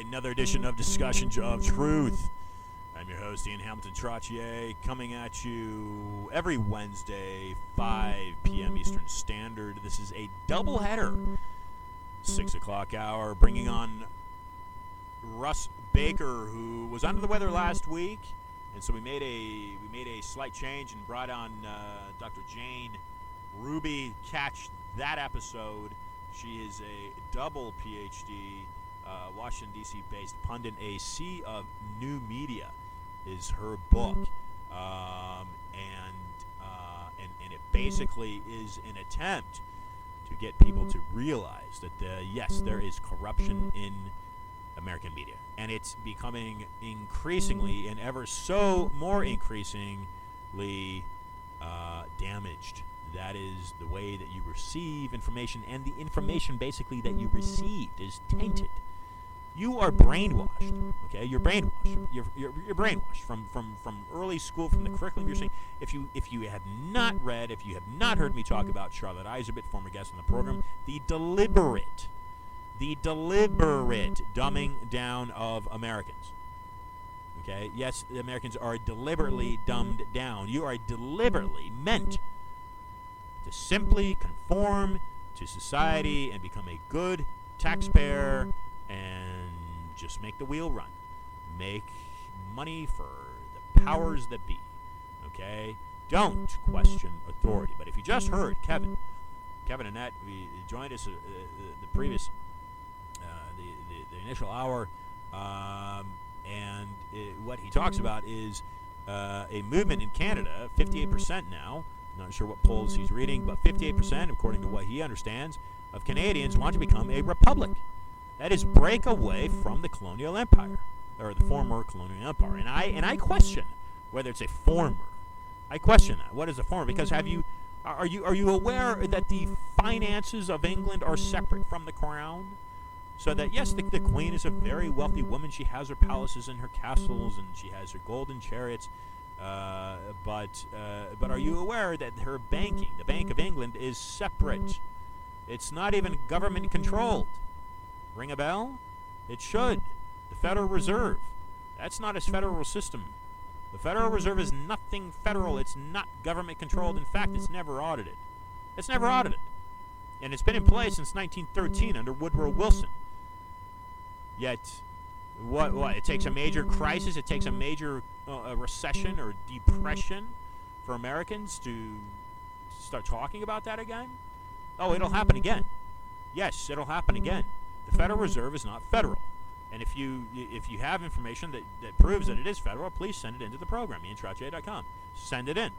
another edition of Discussions of Truth. I'm your host, Ian Hamilton Trottier, coming at you every Wednesday, 5 p.m. Eastern Standard. This is a doubleheader, 6 o'clock hour, bringing on Russ Baker, who was under the weather last week, and so we made a slight change and brought on Dr. Jane Ruby. Catch that episode. She is a double PhD, Washington, D.C. based pundit. A Sea of New Media is her book, and it basically is an attempt to get people to realize that yes, there is corruption in American media, and it's becoming increasingly and ever so more increasingly damaged. That is the way that you receive information, and the information basically that you received is tainted. You are brainwashed. Okay, you're brainwashed. You're brainwashed from early school, from the curriculum you're seeing. If you have not read, if you have not heard me talk about Charlotte Iserbyt, former guest on the program, the deliberate dumbing down of Americans. Okay, yes, the Americans are deliberately dumbed down. You are deliberately meant to simply conform to society and become a good taxpayer and just make the wheel run. Make money for the powers that be. Okay? Don't question authority. But if you just heard Kevin Annette, we joined us the previous, the initial hour, and what he talks about is a movement in Canada, 58% now. Not sure what polls he's reading, but 58%, according to what he understands, of Canadians want to become a republic. That is break away from the colonial empire, or the former colonial empire. And I question whether it's a former. I question that. What is a former? Because are you aware that the finances of England are separate from the crown? So that yes, the Queen is a very wealthy woman. She has her palaces and her castles, and she has her golden chariots. But are you aware that her banking, the Bank of England, is separate? It's not even government controlled. Ring a bell? It should. The Federal Reserve. That's not a federal system. The Federal Reserve is nothing federal. It's not government controlled. In fact, it's never audited. It's never audited. And it's been in place since 1913 under Woodrow Wilson. Yet, what? It takes a major crisis, it takes a major recession or depression for Americans to start talking about that again? Oh, it'll happen again. Yes, it'll happen again. The Federal Reserve is not federal. And if you have information that proves that it is federal, please send it into the program, iantrottier.com. Send it in.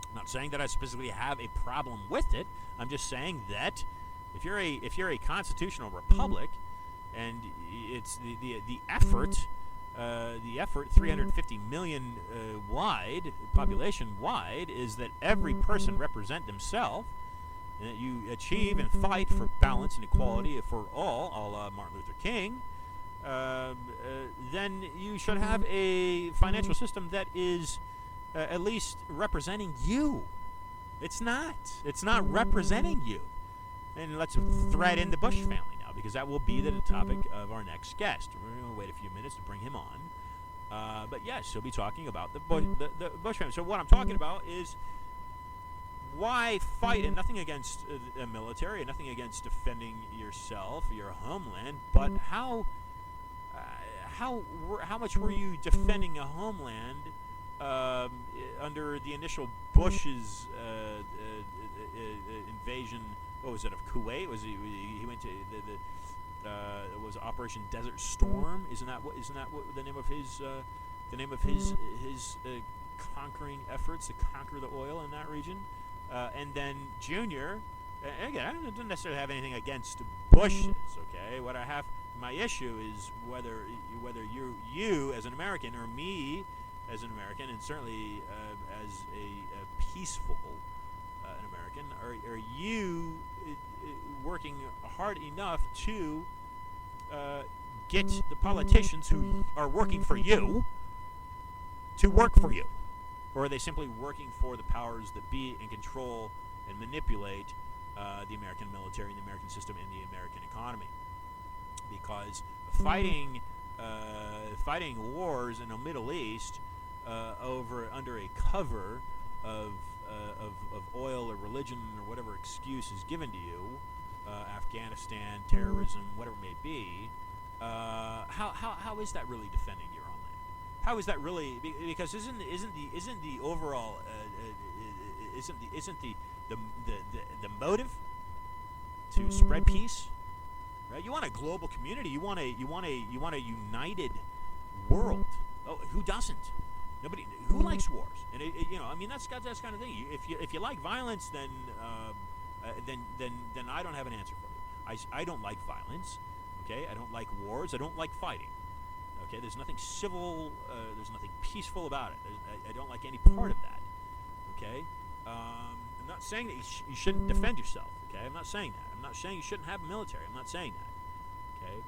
I'm not saying that I specifically have a problem with it. I'm just saying that if you're a constitutional republic, and it's the effort 350 million wide, population wide, is that every person represent themselves, and that you achieve and fight for balance and equality for all, a la Martin Luther King, then you should have a financial system that is at least representing you. It's not representing you. And let's thread in the Bush family now, because that will be the topic of our next guest. We're going to wait a few minutes to bring him on. But yes, he'll be talking about the Bush family. So what I'm talking about is why fight, and nothing against the military, and nothing against defending yourself, your homeland, but how much were you defending a homeland under the initial Bush's invasion? What was it, of Kuwait? He went to it was Operation Desert Storm? Isn't that what the name of his conquering efforts to conquer the oil in that region? And then Junior, again, I don't necessarily have anything against Bushes. Okay, what I have, my issue is whether you as an American, or me as an American, and certainly as a peaceful an American, are you working hard enough to get the politicians who are working for you to work for you? Or are they simply working for the powers that be and control and manipulate the American military and the American system and the American economy? Because fighting wars in the Middle East under a cover of oil or religion or whatever excuse is given to you, Afghanistan, terrorism, whatever it may be, how is that really defending your own land? How is that really? Because isn't the overall isn't the motive to spread peace? Right? You want a global community. You want a united world. Oh, who doesn't? Nobody. Who likes wars? And that's kind of thing. If you like violence, then I don't have an answer for you. I don't like violence. Okay, I don't like wars. I don't like fighting. Okay, there's nothing civil. There's nothing peaceful about it. I don't like any part of that. Okay, I'm not saying that you shouldn't defend yourself. Okay, I'm not saying that. I'm not saying you shouldn't have a military. I'm not saying that. Okay,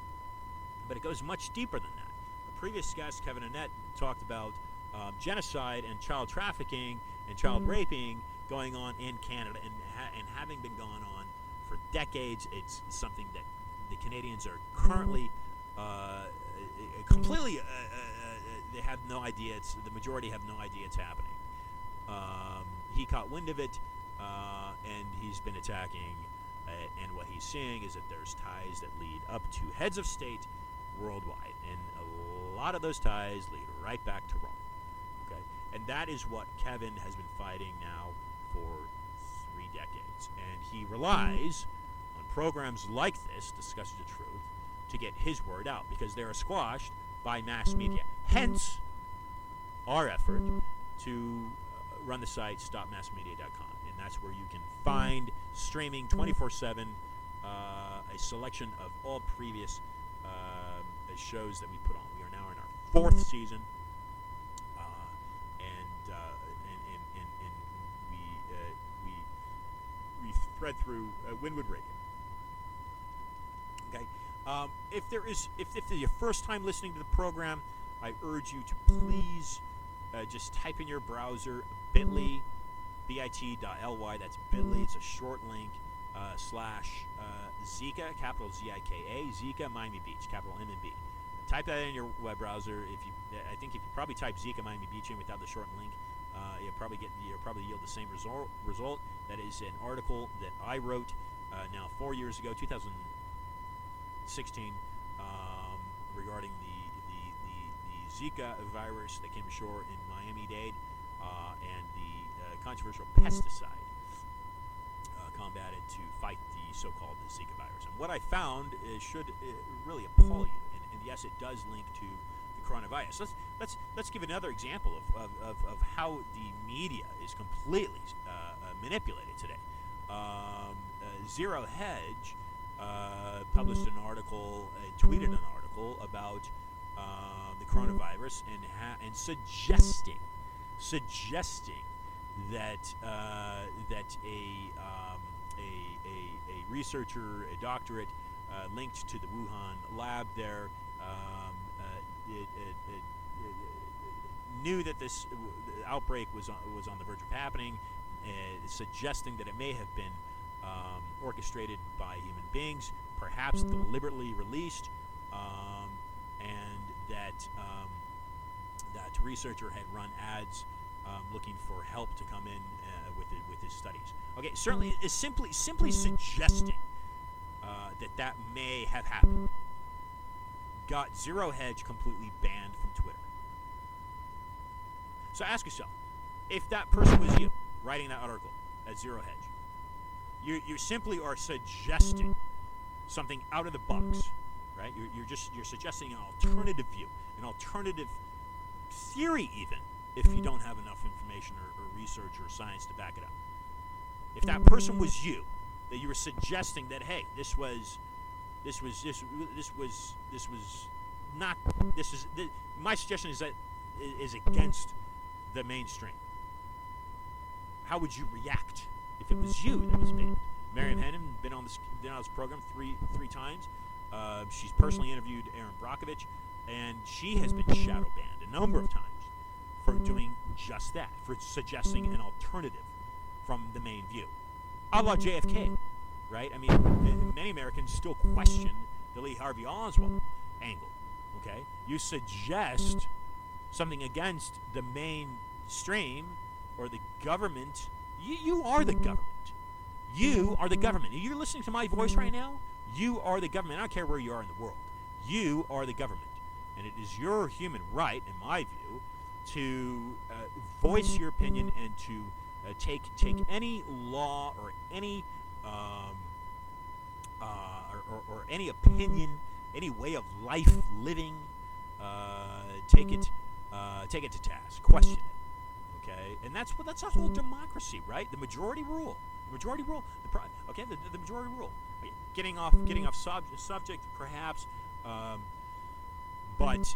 but it goes much deeper than that. The previous guest, Kevin Annette, talked about genocide and child trafficking and child raping going on in Canada and having been going on for decades. It's something that the Canadians are currently completely they have no idea. The majority have no idea it's happening. He caught wind of it, and he's been attacking. And what he's seeing is that there's ties that lead up to heads of state worldwide, and a lot of those ties lead right back to Rome. Okay, and that is what Kevin has been fighting now for 3 decades, and he relies on programs like this, Discussions of Truth, to get his word out, because they are squashed by mass media. Hence, our effort to run the site stopmassmedia.com, and that's where you can find streaming 24/7 a selection of all previous shows that we put on. We are now in our 4th season, and we thread through Wynwood Radio. Okay, if this is your first time listening to the program, I urge you to please just type in your browser bit.ly, bit.ly, that's bit.ly, it's a short link, / Zika, capital Zika, Zika Miami Beach, capital M and B. Type that in your web browser. I think if you probably type Zika Miami Beach in without the short link, you'll probably yield the same result. That is an article that I wrote now 4 years ago, 2016, regarding the Zika virus that came ashore in Miami-Dade and the controversial pesticide combated to fight the so-called Zika virus. And what I found should really appall you. And yes, it does link to the coronavirus. Let's give another example of how the media is completely manipulated today. Zero Hedge published an article, tweeted an article about the coronavirus and suggesting that a researcher, a doctorate linked to the Wuhan lab there knew that this outbreak was on the verge of happening, suggesting that it may have been orchestrated by human beings, perhaps deliberately released, and that that researcher had run ads looking for help to come in with his studies. Okay, certainly is simply suggesting that may have happened got Zero Hedge completely banned from Twitter. So ask yourself, if that person was you writing that article at Zero Hedge, you simply are suggesting something out of the box, right? You're suggesting an alternative view, an alternative theory, even if you don't have enough information or research or science to back it up. If that person was you, that you were suggesting that, hey, my suggestion is that is against the mainstream. How would you react if it was you that was banned? Miriam Hennon been on this program three times. She's personally interviewed Aaron Brockovich, and she has been shadow banned a number of times for doing just that, for suggesting an alternative from the main view, a la JFK, right? I mean, many Americans still question the Lee Harvey Oswald, angle. Okay? You suggest something against the mainstream or the government. You are the government. You are the government. You're listening to my voice right now. You are the government. I don't care where you are in the world. You are the government. And it is your human right, in my view, to voice your opinion and to take any law or any or any opinion, any way of life living, take it to task, question it. Okay, and that's a whole democracy, right? The majority rule. The majority rule. The majority rule. Okay, getting off subject, perhaps. But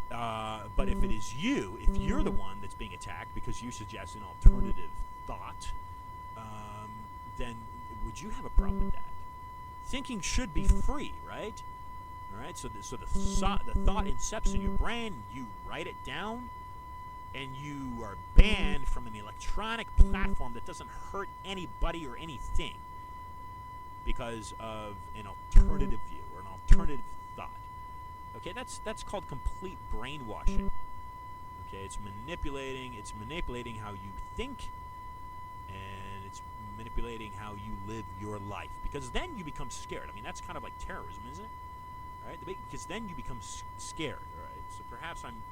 if it is if you're the one that's being attacked because you suggest an alternative thought, then would you have a problem with that? Thinking should be free, right? All right. So the thought incepts in your brain. You write it down, and you are banned from an electronic platform that doesn't hurt anybody or anything because of an alternative view or an alternative thought. Okay, that's called complete brainwashing. Okay, it's manipulating how you think, and it's manipulating how you live your life. Because then you become scared. I mean, that's kind of like terrorism, isn't it? All right, because then you become scared. All right, so perhaps I'm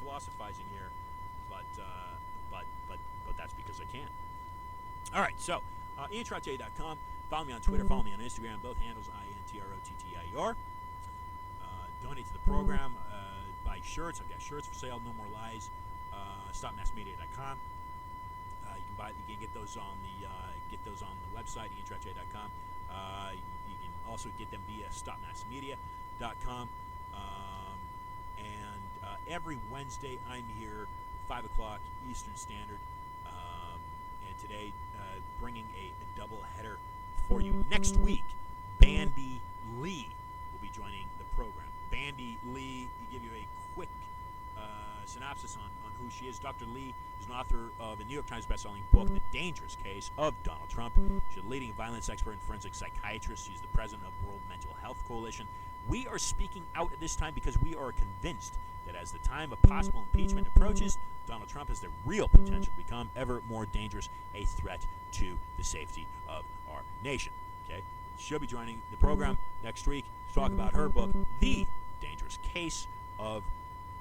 philosophizing here, but that's because I can. All right, so IanTrottier.com. Follow me on Twitter. Follow me on Instagram. Both handles INTROTTIER. Donate to the program. Buy shirts. I've got shirts for sale. No More Lies. StopMassMedia.com. You can get those on the website IanTrottier.com. You can also get them via StopMassMedia.com. And every Wednesday I'm here, 5 o'clock Eastern Standard. And today, bringing a double header for you. Next week, Bandy Lee will be joining the program. Bandy Lee, give you a quick synopsis on who she is. Dr. Lee is an author of a New York Times bestselling book, The Dangerous Case of Donald Trump. She's a leading violence expert and forensic psychiatrist. She's the president of World Mental Health Coalition. We are speaking out at this time because we are convinced that as the time of possible impeachment approaches, Donald Trump has the real potential to become ever more dangerous, a threat to the safety of our nation. Okay, she'll be joining the program next week to talk about her book, The Dangerous Case of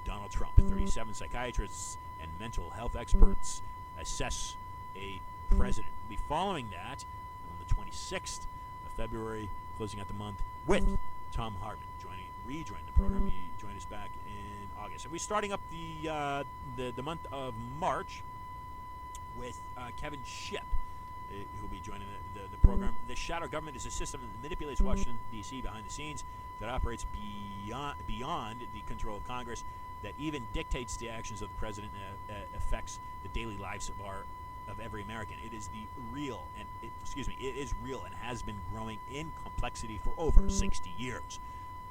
Donald Trump. 37 psychiatrists and mental health experts assess a president. We'll be following that on the 26th of February, closing out the month with Tom Hartman rejoining the program. He joined us back in August. And we're starting up the month of March with Kevin Shipp, who'll be joining the program. The shadow government is a system that manipulates Washington, D.C. behind the scenes, that operates beyond the control of Congress, that even dictates the actions of the president and affects the daily lives of every American. It is real and has been growing in complexity for over 60 years.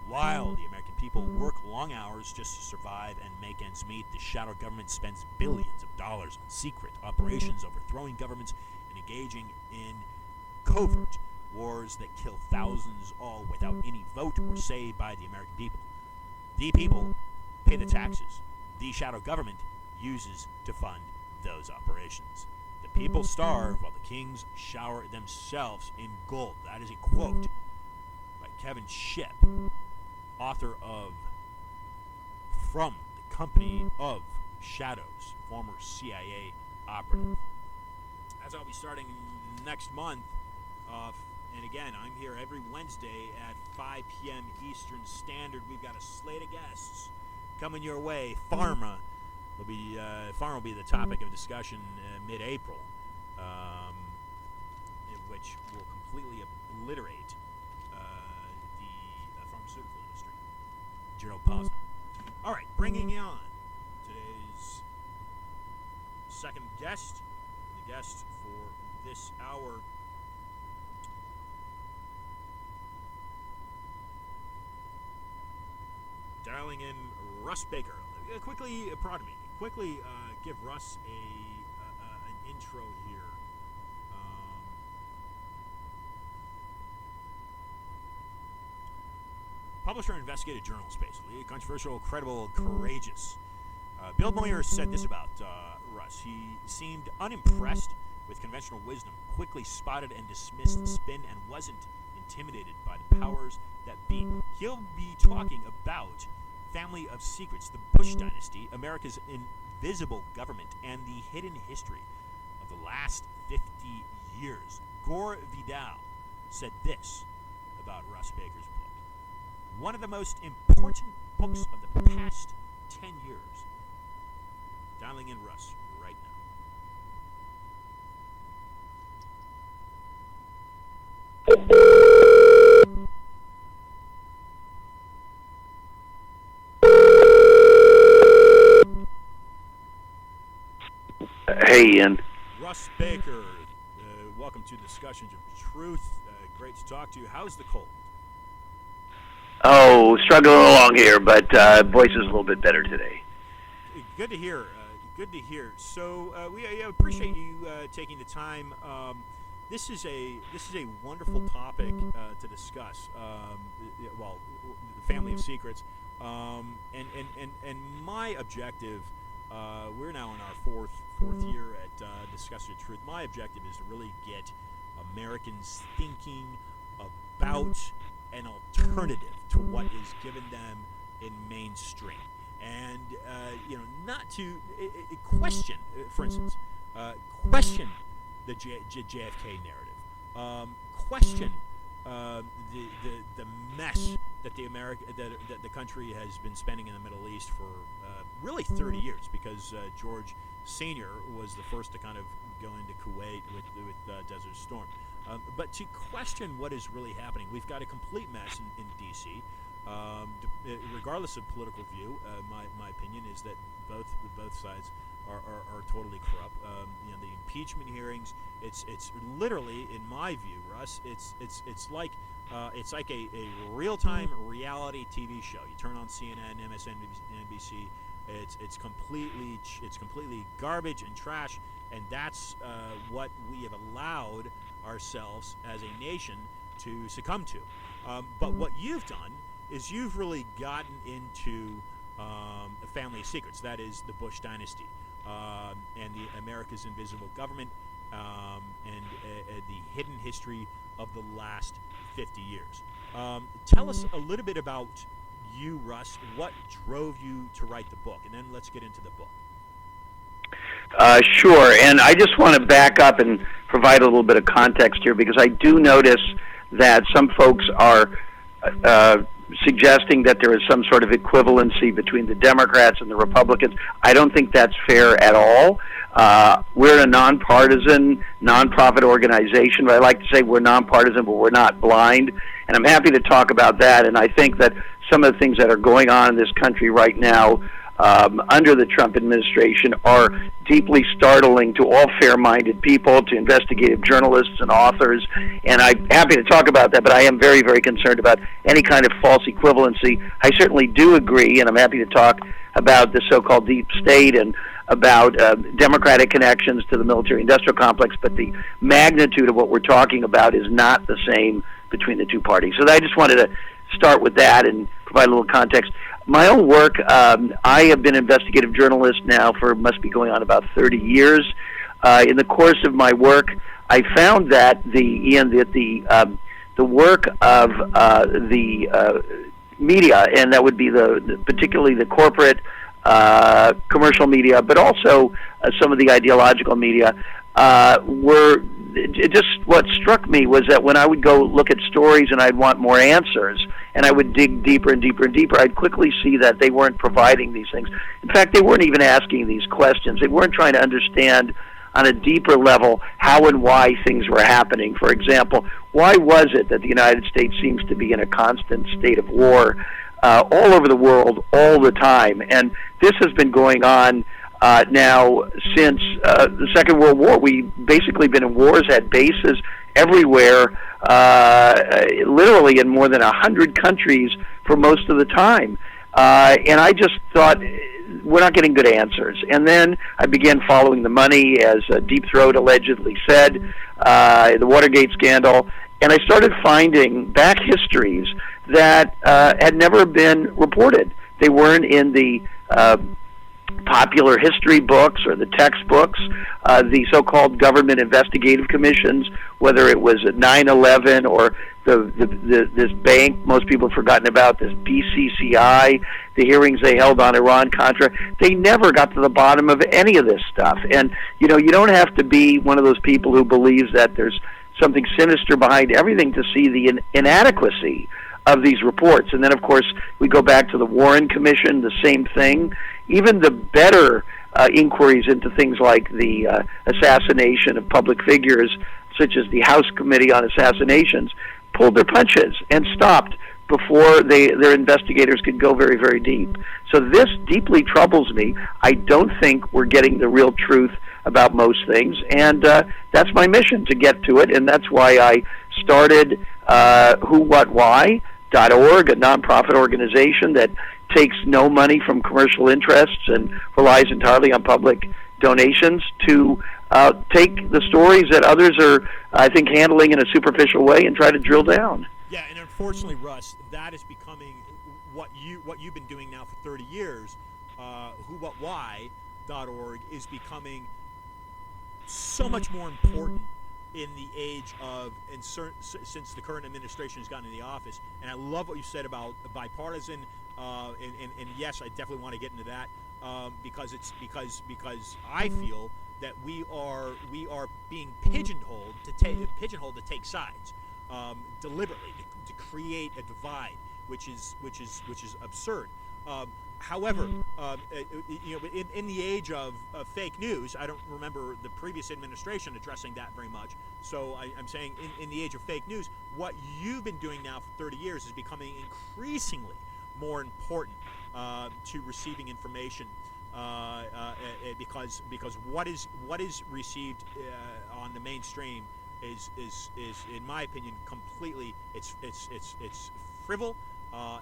While the American people work long hours just to survive and make ends meet, the shadow government spends billions of dollars on secret operations, overthrowing governments and engaging in covert wars that kill thousands, all without any vote or say by the American people. The people pay the taxes the shadow government uses to fund those operations. The people starve while the kings shower themselves in gold. That is a quote by Kevin Shipp, author of From the Company of Shadows, former CIA operative. As I'll be starting next month, and again, I'm here every Wednesday at 5 p.m. Eastern Standard. We've got a slate of guests coming your way. Pharma will be the topic of discussion mid-April, which will completely obliterate the pharmaceutical industry. Gerald Posner. All right, bringing on today's second guest. The guest for this hour dialing in Russ Baker. Quickly give Russ an intro here. publisher and investigative journalist, basically. Controversial, credible, courageous. Bill Moyers said this about Russ. He seemed unimpressed with conventional wisdom, quickly spotted and dismissed spin, and wasn't intimidated by the powers that be. He'll be talking about Family of Secrets, the Bush Dynasty, America's invisible government, and the hidden history of the last 50 years. Gore Vidal said this about Russ Baker's book. One of the most important books of the past 10 years. Dialing in Russ right now. Hey, Ian. Russ Baker, welcome to Discussions of Truth. Great to talk to you. How's the cold? Oh, struggling along here, but voice is a little bit better today. Good to hear. Good to hear. So we appreciate you taking the time. This is a wonderful topic to discuss. Well, the Family of Secrets, and my objective. We're now in our fourth year at Discussing Truth. My objective is to really get Americans thinking about an alternative to what is given them in mainstream, and not to question, for instance, question the JFK narrative, question the mess that the country has been spending in the Middle East for really 30 years, because George Sr. was the first to kind of go into Kuwait with Desert Storm. But to question what is really happening, we've got a complete mess in D.C. Regardless of political view, my opinion is that both sides are totally corrupt. The impeachment hearings, it's literally, in my view, Russ, it's like a real-time reality TV show. You turn on CNN, MSNBC, it's completely garbage and trash, and that's what we have allowed ourselves as a nation to succumb to. But what you've done is you've really gotten into the Family of Secrets. That is the Bush Dynasty, and the America's invisible government, and the hidden history of the last 50 years. Tell us a little bit about you, Russ. What drove you to write the book? And then let's get into the book. Sure, and I just want to back up and provide a little bit of context here, because I do notice that some folks are suggesting that there is some sort of equivalency between the Democrats and the Republicans. I don't think that's fair at all. We're a nonpartisan, nonprofit organization, but I like to say we're nonpartisan, but we're not blind, and I'm happy to talk about that. And I think that some of the things that are going on in this country right now under the Trump administration are deeply startling to all fair-minded people, to investigative journalists and authors, and I'm happy to talk about that, but I am very, very concerned about any kind of false equivalency. I certainly do agree, and I'm happy to talk about the so-called deep state and about Democratic connections to the military-industrial complex, but the magnitude of what we're talking about is not the same between the two parties. So I just wanted to start with that and provide a little context. My own work, I have been an investigative journalist now for, must be going on about 30 years. In the course of my work, I found that the work of the media, and that would be particularly the corporate commercial media, but also some of the ideological media, what struck me was that when I would go look at stories and I'd want more answers, and I would dig deeper and deeper and deeper, I'd quickly see that they weren't providing these things. In fact, they weren't even asking these questions. They weren't trying to understand on a deeper level how and why things were happening. For example, why was it that the United States seems to be in a constant state of war all over the world all the time? And this has been going on now since the Second World War. We've basically been in wars, had bases everywhere, literally in more than 100 countries for most of the time. And I just thought, we're not getting good answers. And then I began following the money, as Deep Throat allegedly said, the Watergate scandal, and I started finding back histories that had never been reported. They weren't in the popular history books or the textbooks, the so-called government investigative commissions, whether it was at 9/11 or this bank most people have forgotten about, this BCCI, the hearings they held on Iran-Contra. They never got to the bottom of any of this stuff. And, you don't have to be one of those people who believes that there's something sinister behind everything to see the inadequacy of these reports. And then, of course, we go back to the Warren Commission, the same thing. Even the better inquiries into things like the assassination of public figures, such as the House Committee on Assassinations, pulled their punches and stopped before their investigators could go very, very deep. So this deeply troubles me. I don't think we're getting the real truth about most things, and that's my mission, to get to it, and that's why I started WhoWhatWhy.org, a nonprofit organization that takes no money from commercial interests and relies entirely on public donations to take the stories that others are, I think, handling in a superficial way and try to drill down. Yeah, and unfortunately, Russ, that is becoming what you've been doing now for 30 years. WhoWhatWhy.org is becoming so much more important in the age of, since the current administration has gotten in the office. And I love what you said about bipartisan. And yes, I definitely want to get into that because I feel that we are being pigeonholed to take sides deliberately to create a divide, which is absurd. However, in the age of fake news, I don't remember the previous administration addressing that very much. So I'm saying in the age of fake news, what you've been doing now for 30 years is becoming increasingly more important to receiving information, because what is received on the mainstream is in my opinion completely it's frivol,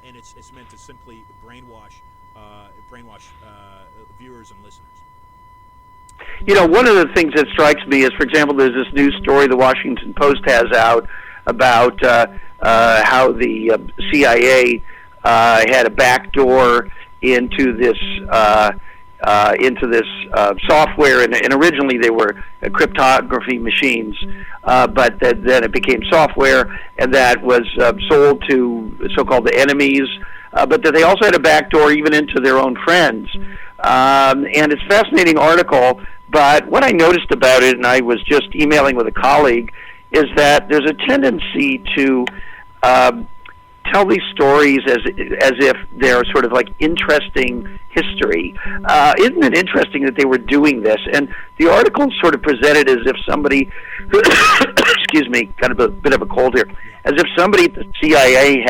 and it's meant to simply brainwash viewers and listeners. One of the things that strikes me is, for example, there's this news story the Washington Post has out about how the CIA had a backdoor into this software, and originally they were cryptography machines, but then it became software, and that was sold to so-called the enemies, but that they also had a backdoor even into their own friends. And it's a fascinating article, but what I noticed about it, and I was just emailing with a colleague, is that there's a tendency to tell these stories as if they're sort of like interesting history. Isn't it interesting that they were doing this? And the article sort of presented as if somebody, excuse me, kind of a bit of a cold here, as if somebody at the CIA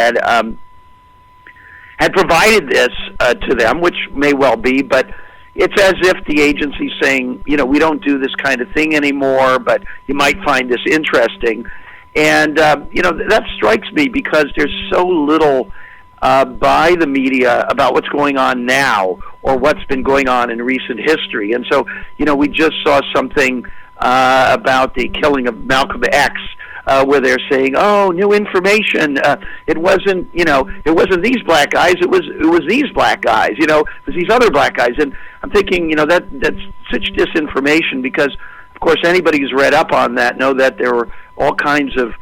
had provided this to them, which may well be, but it's as if the agency's saying, we don't do this kind of thing anymore, but you might find this interesting. And, that strikes me because there's so little by the media about what's going on now or what's been going on in recent history. And so, we just saw something about the killing of Malcolm X, where they're saying, "Oh, new information. It wasn't, it wasn't these black guys. It was these black guys. It was these other black guys." And I'm thinking, that's such disinformation because, of course, anybody who's read up on that know that there were all kinds of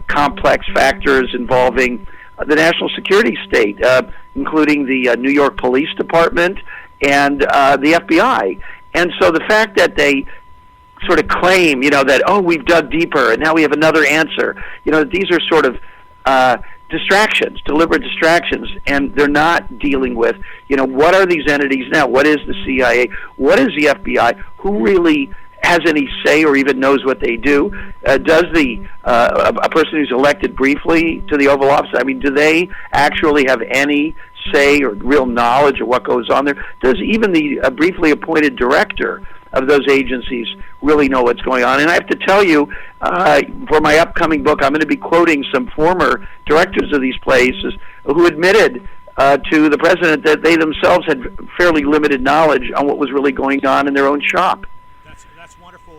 complex factors involving the national security state, including the New York Police Department and the FBI. And so the fact that they sort of claim, that, we've dug deeper and now we have another answer, these are sort of distractions, deliberate distractions, and they're not dealing with, what are these entities now? What is the CIA? What is the FBI? Who really has any say or even knows what they do? Does a person who's elected briefly to the Oval Office, do they actually have any say or real knowledge of what goes on there? Does even the briefly appointed director of those agencies really know what's going on? And I have to tell you, for my upcoming book, I'm going to be quoting some former directors of these places who admitted to the president that they themselves had fairly limited knowledge on what was really going on in their own shop. That's wonderful.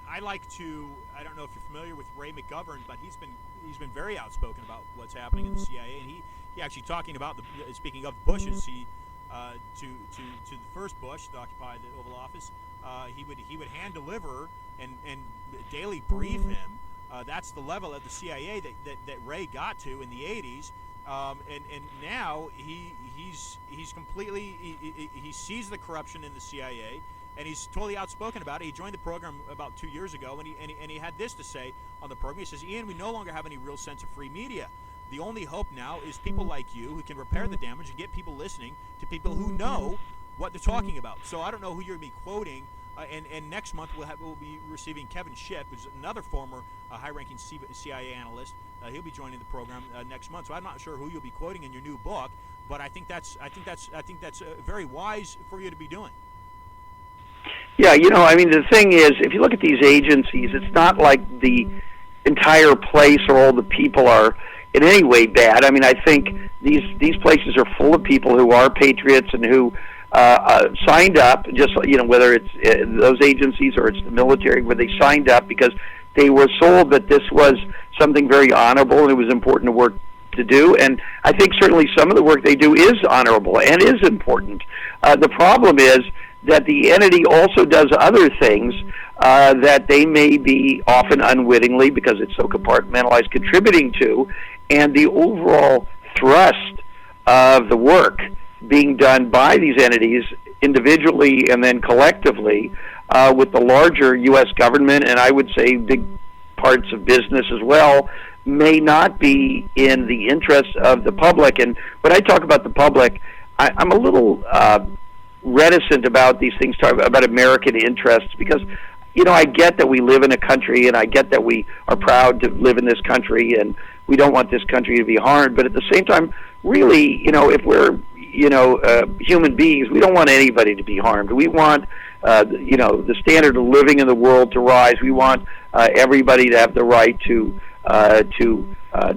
I like to. I don't know if you're familiar with Ray McGovern, but he's been very outspoken about what's happening in the CIA, and he actually talking about speaking of Bushes, he to the first Bush to occupy the Oval Office, he would hand deliver and daily brief him. That's the level of the CIA that Ray got to in the 80s, and now he's completely he sees the corruption in the CIA. And he's totally outspoken about it. He joined the program about 2 years ago, and he had this to say on the program. He says, Ian, we no longer have any real sense of free media. The only hope now is people like you who can repair the damage and get people listening to people who know what they're talking about. So I don't know who you're going to be quoting. And next month we'll be receiving Kevin Schiff, who's another former high-ranking CIA analyst. He'll be joining the program next month. So I'm not sure who you'll be quoting in your new book, but I think that's very wise for you to be doing. Yeah, I mean, the thing is, if you look at these agencies, it's not like the entire place or all the people are in any way bad. I mean, I think these places are full of people who are patriots and who signed up, just whether it's those agencies or it's the military, where they signed up because they were sold that this was something very honorable and it was important work to do. And I think certainly some of the work they do is honorable and is important. The problem is that the entity also does other things that they may be often unwittingly, because it's so compartmentalized, contributing to, and the overall thrust of the work being done by these entities individually and then collectively with the larger U.S. government, and I would say big parts of business as well, may not be in the interests of the public. And when I talk about the public, I'm a little reticent about these things, about American interests, because I get that we live in a country, and I get that we are proud to live in this country, and we don't want this country to be harmed. But at the same time, really, if we're human beings, we don't want anybody to be harmed. We want the standard of living in the world to rise. We want everybody to have the right to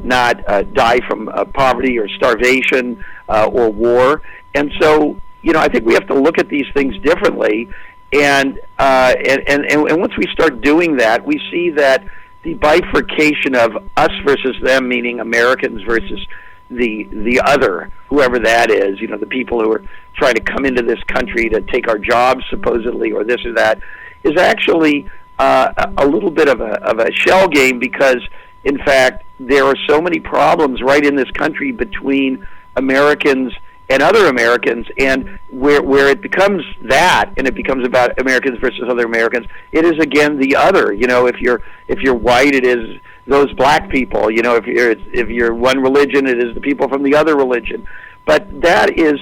not die from poverty or starvation or war. And so I think we have to look at these things differently, and once we start doing that, we see that the bifurcation of us versus them, meaning Americans versus the other, whoever that is, the people who are trying to come into this country to take our jobs supposedly, or this or that, is actually a little bit of a shell game, because in fact there are so many problems right in this country between Americans and other Americans, and where it becomes that, and it becomes about Americans versus other Americans, it is again the other. If you're white, it is those black people. If you're one religion, it is the people from the other religion. But that is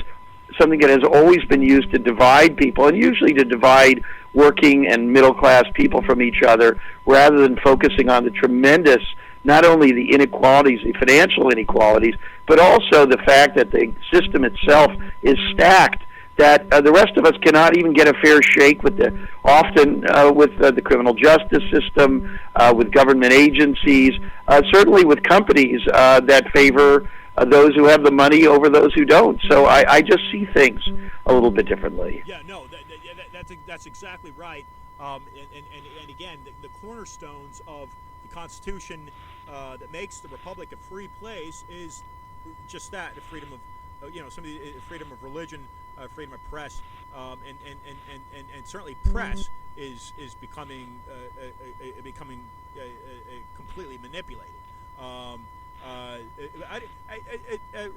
something that has always been used to divide people, and usually to divide working and middle class people from each other, rather than focusing on the tremendous, not only the inequalities, the financial inequalities, but also the fact that the system itself is stacked, that the rest of us cannot even get a fair shake with the criminal justice system, with government agencies, certainly with companies that favor those who have the money over those who don't. So I just see things a little bit differently. Yeah, no, that's exactly right. And again, the cornerstones of the Constitution that makes the Republic a free place is just that: the freedom of, freedom of religion, freedom of press, and certainly press is becoming completely manipulated.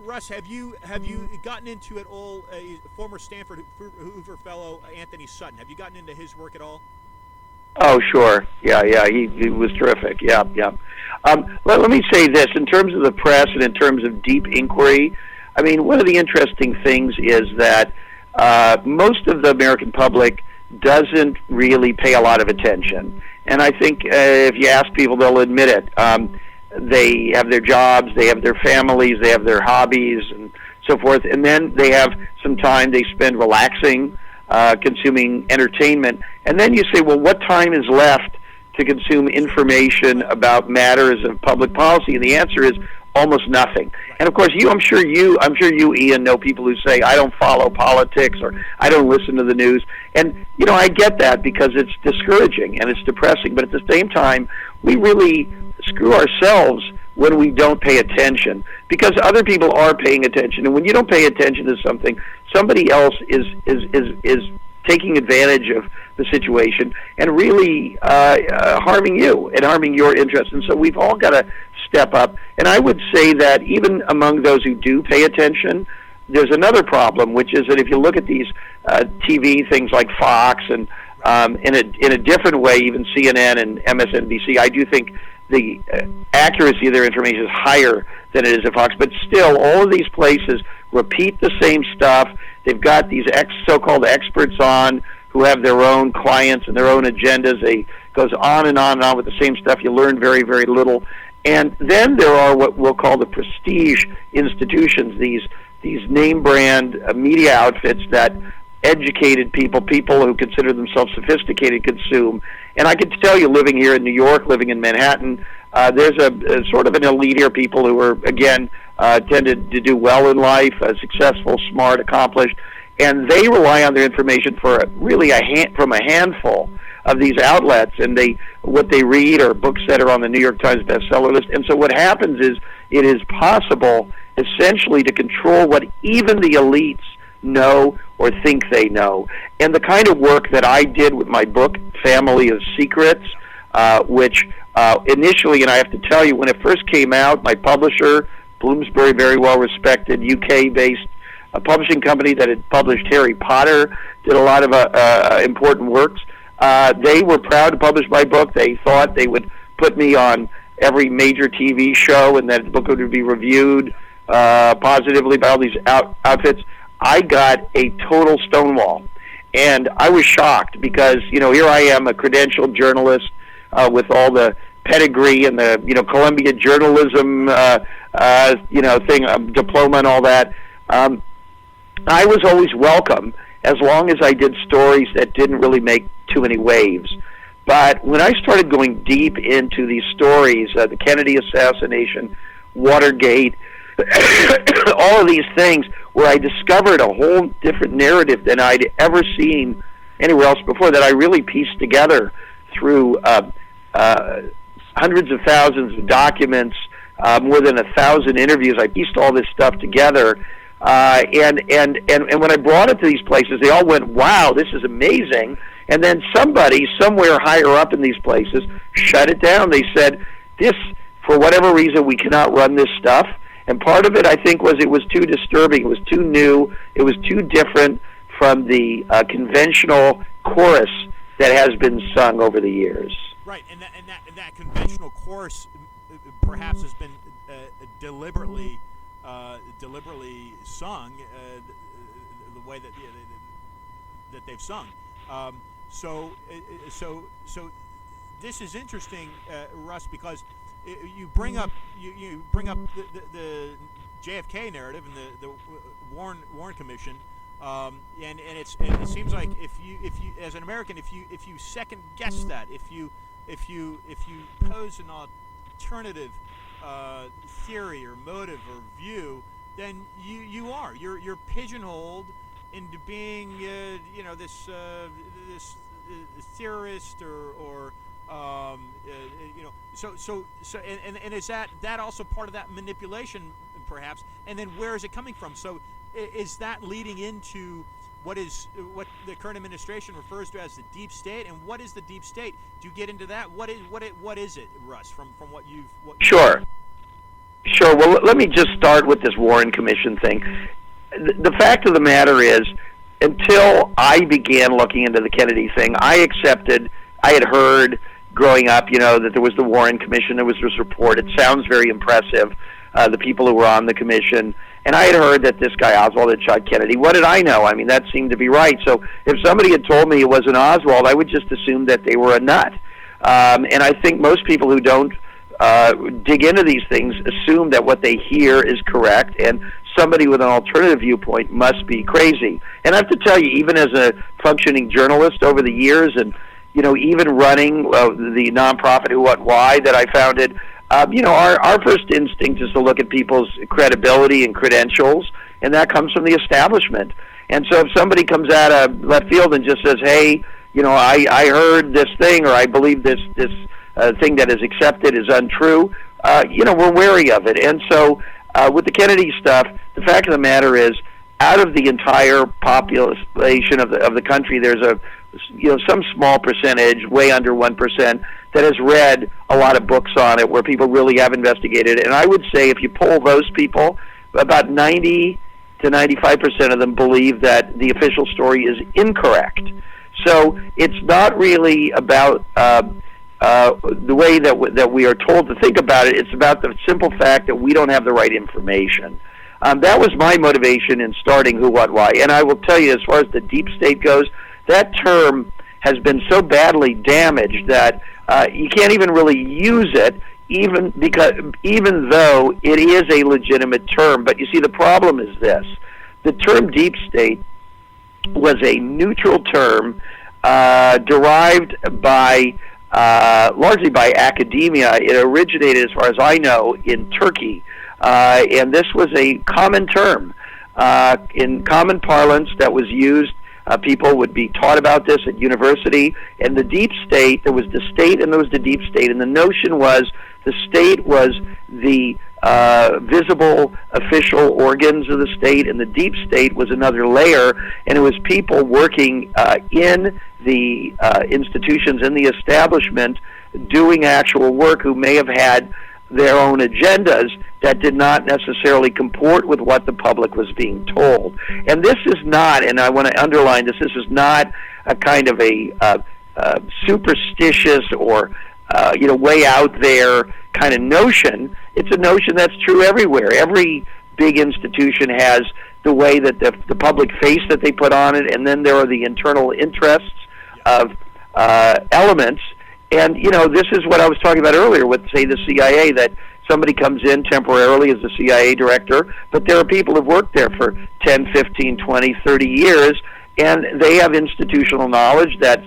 Russ, have you gotten into at all former Stanford Hoover fellow Anthony Sutton? Have you gotten into his work at all? Oh, sure. Yeah, he was terrific. Yeah. Let me say this, in terms of the press and in terms of deep inquiry, I mean, one of the interesting things is that most of the American public doesn't really pay a lot of attention. And I think if you ask people, they'll admit it. They have their jobs, they have their families, they have their hobbies, and so forth. And then they have some time they spend relaxing, consuming entertainment. And then you say, well, what time is left to consume information about matters of public policy? And the answer is almost nothing. And of course, I'm sure you, Ian, know people who say, I don't follow politics or I don't listen to the news. And, I get that because it's discouraging and it's depressing. But at the same time, we really screw ourselves when we don't pay attention, because other people are paying attention. And when you don't pay attention to something, somebody else is taking advantage of the situation and really harming you and harming your interests. And so we've all got to step up. And I would say that even among those who do pay attention, there's another problem, which is that if you look at these TV things like Fox and in a different way, even CNN and MSNBC, I do think the accuracy of their information is higher than it is at Fox. But still, all of these places repeat the same stuff. They've got these so-called experts on who have their own clients and their own agendas. It goes on and on and on with the same stuff. You learn very, very little. And then there are what we'll call the prestige institutions, these name-brand media outfits that educated people who consider themselves sophisticated, consume. And I can tell you, living here in New York, living in Manhattan, there's a sort of an elite here, people who are, again, tended to do well in life, successful, smart, accomplished, and they rely on their information for really from a handful of these outlets, and what they read are books that are on the New York Times bestseller list. And so what happens is it is possible essentially to control what even the elites know or think they know. And the kind of work that I did with my book, Family of Secrets, which initially, and I have to tell you, when it first came out, my publisher, Bloomsbury, very well-respected, UK-based publishing company that had published Harry Potter, did a lot of important works. They were proud to publish my book. They thought they would put me on every major TV show and that the book would be reviewed positively by all these outfits. I got a total stonewall. And I was shocked because, here I am, a credentialed journalist with all the pedigree and the, Columbia journalism, thing, diploma and all that. I was always welcome as long as I did stories that didn't really make too many waves. But when I started going deep into these stories, the Kennedy assassination, Watergate, all of these things, where I discovered a whole different narrative than I'd ever seen anywhere else before, that I really pieced together through hundreds of thousands of documents, more than 1,000 interviews. I pieced all this stuff together, and when I brought it to these places, they all went, "Wow, this is amazing." And then somebody somewhere higher up in these places shut it down. They said, "This, for whatever reason, we cannot run this stuff." And part of it, I think, was it was too disturbing. It was too new. It was too different from the conventional chorus that has been sung over the years. Right, and that conventional chorus perhaps has been deliberately sung the way that they've sung. So this is interesting, Russ, because you bring up the JFK narrative and the Warren Commission, and it seems like if you as an American, if you second guess that, if you pose an alternative theory or motive or view, then you're pigeonholed into being this theorist or and is that also part of that manipulation, perhaps? And then where is it coming from? So is that leading into what the current administration refers to as the deep state? And what is the deep state? Do you get into that? What is it, Russ? From what you've Sure. Well, let me just start with this Warren Commission thing. The fact of the matter is, until I began looking into the Kennedy thing, I had heard growing up, that there was the Warren Commission, there was this report. It sounds very impressive, the people who were on the commission. And I had heard that this guy Oswald had shot Kennedy. What did I know? I mean, that seemed to be right. So if somebody had told me it wasn't Oswald, I would just assume that they were a nut. And I think most people who don't dig into these things assume that what they hear is correct, and somebody with an alternative viewpoint must be crazy. And I have to tell you, even as a functioning journalist over the years, and even running the nonprofit WhoWhatWhy that I founded, our first instinct is to look at people's credibility and credentials, and that comes from the establishment. And so if somebody comes out of left field and just says, hey, I heard this thing, or I believe this thing that is accepted is untrue, we're wary of it. And so with the Kennedy stuff, the fact of the matter is, out of the entire population of the country, there's some small percentage, way under 1%, that has read a lot of books on it, where people really have investigated it. And I would say if you poll those people, about 90 to 95% of them believe that the official story is incorrect. So it's not really about the way that we are told to think about it. It's about the simple fact that we don't have the right information. That was my motivation in starting Who, What, Why. And I will tell you, as far as the deep state goes, that term has been so badly damaged that you can't even really use it, even though it is a legitimate term. But you see, the problem is this: the term deep state was a neutral term derived by largely by academia. It originated, as far as I know, in Turkey. And this was a common term in common parlance that was used. People would be taught about this at university. And the deep state, there was the state and there was the deep state. And the notion was the state was the visible official organs of the state, and the deep state was another layer. And it was people working in the institutions, in the establishment, doing actual work, who may have had their own agendas that did not necessarily comport with what the public was being told. And this is not, and I want to underline this is not a kind of a superstitious or way out there kind of notion. It's a notion that's true everywhere. Every big institution has the way that the public face that they put on it, and then there are the internal interests of elements. And, this is what I was talking about earlier with, say, the CIA, that somebody comes in temporarily as the CIA director, but there are people who've worked there for 10, 15, 20, 30 years, and they have institutional knowledge that's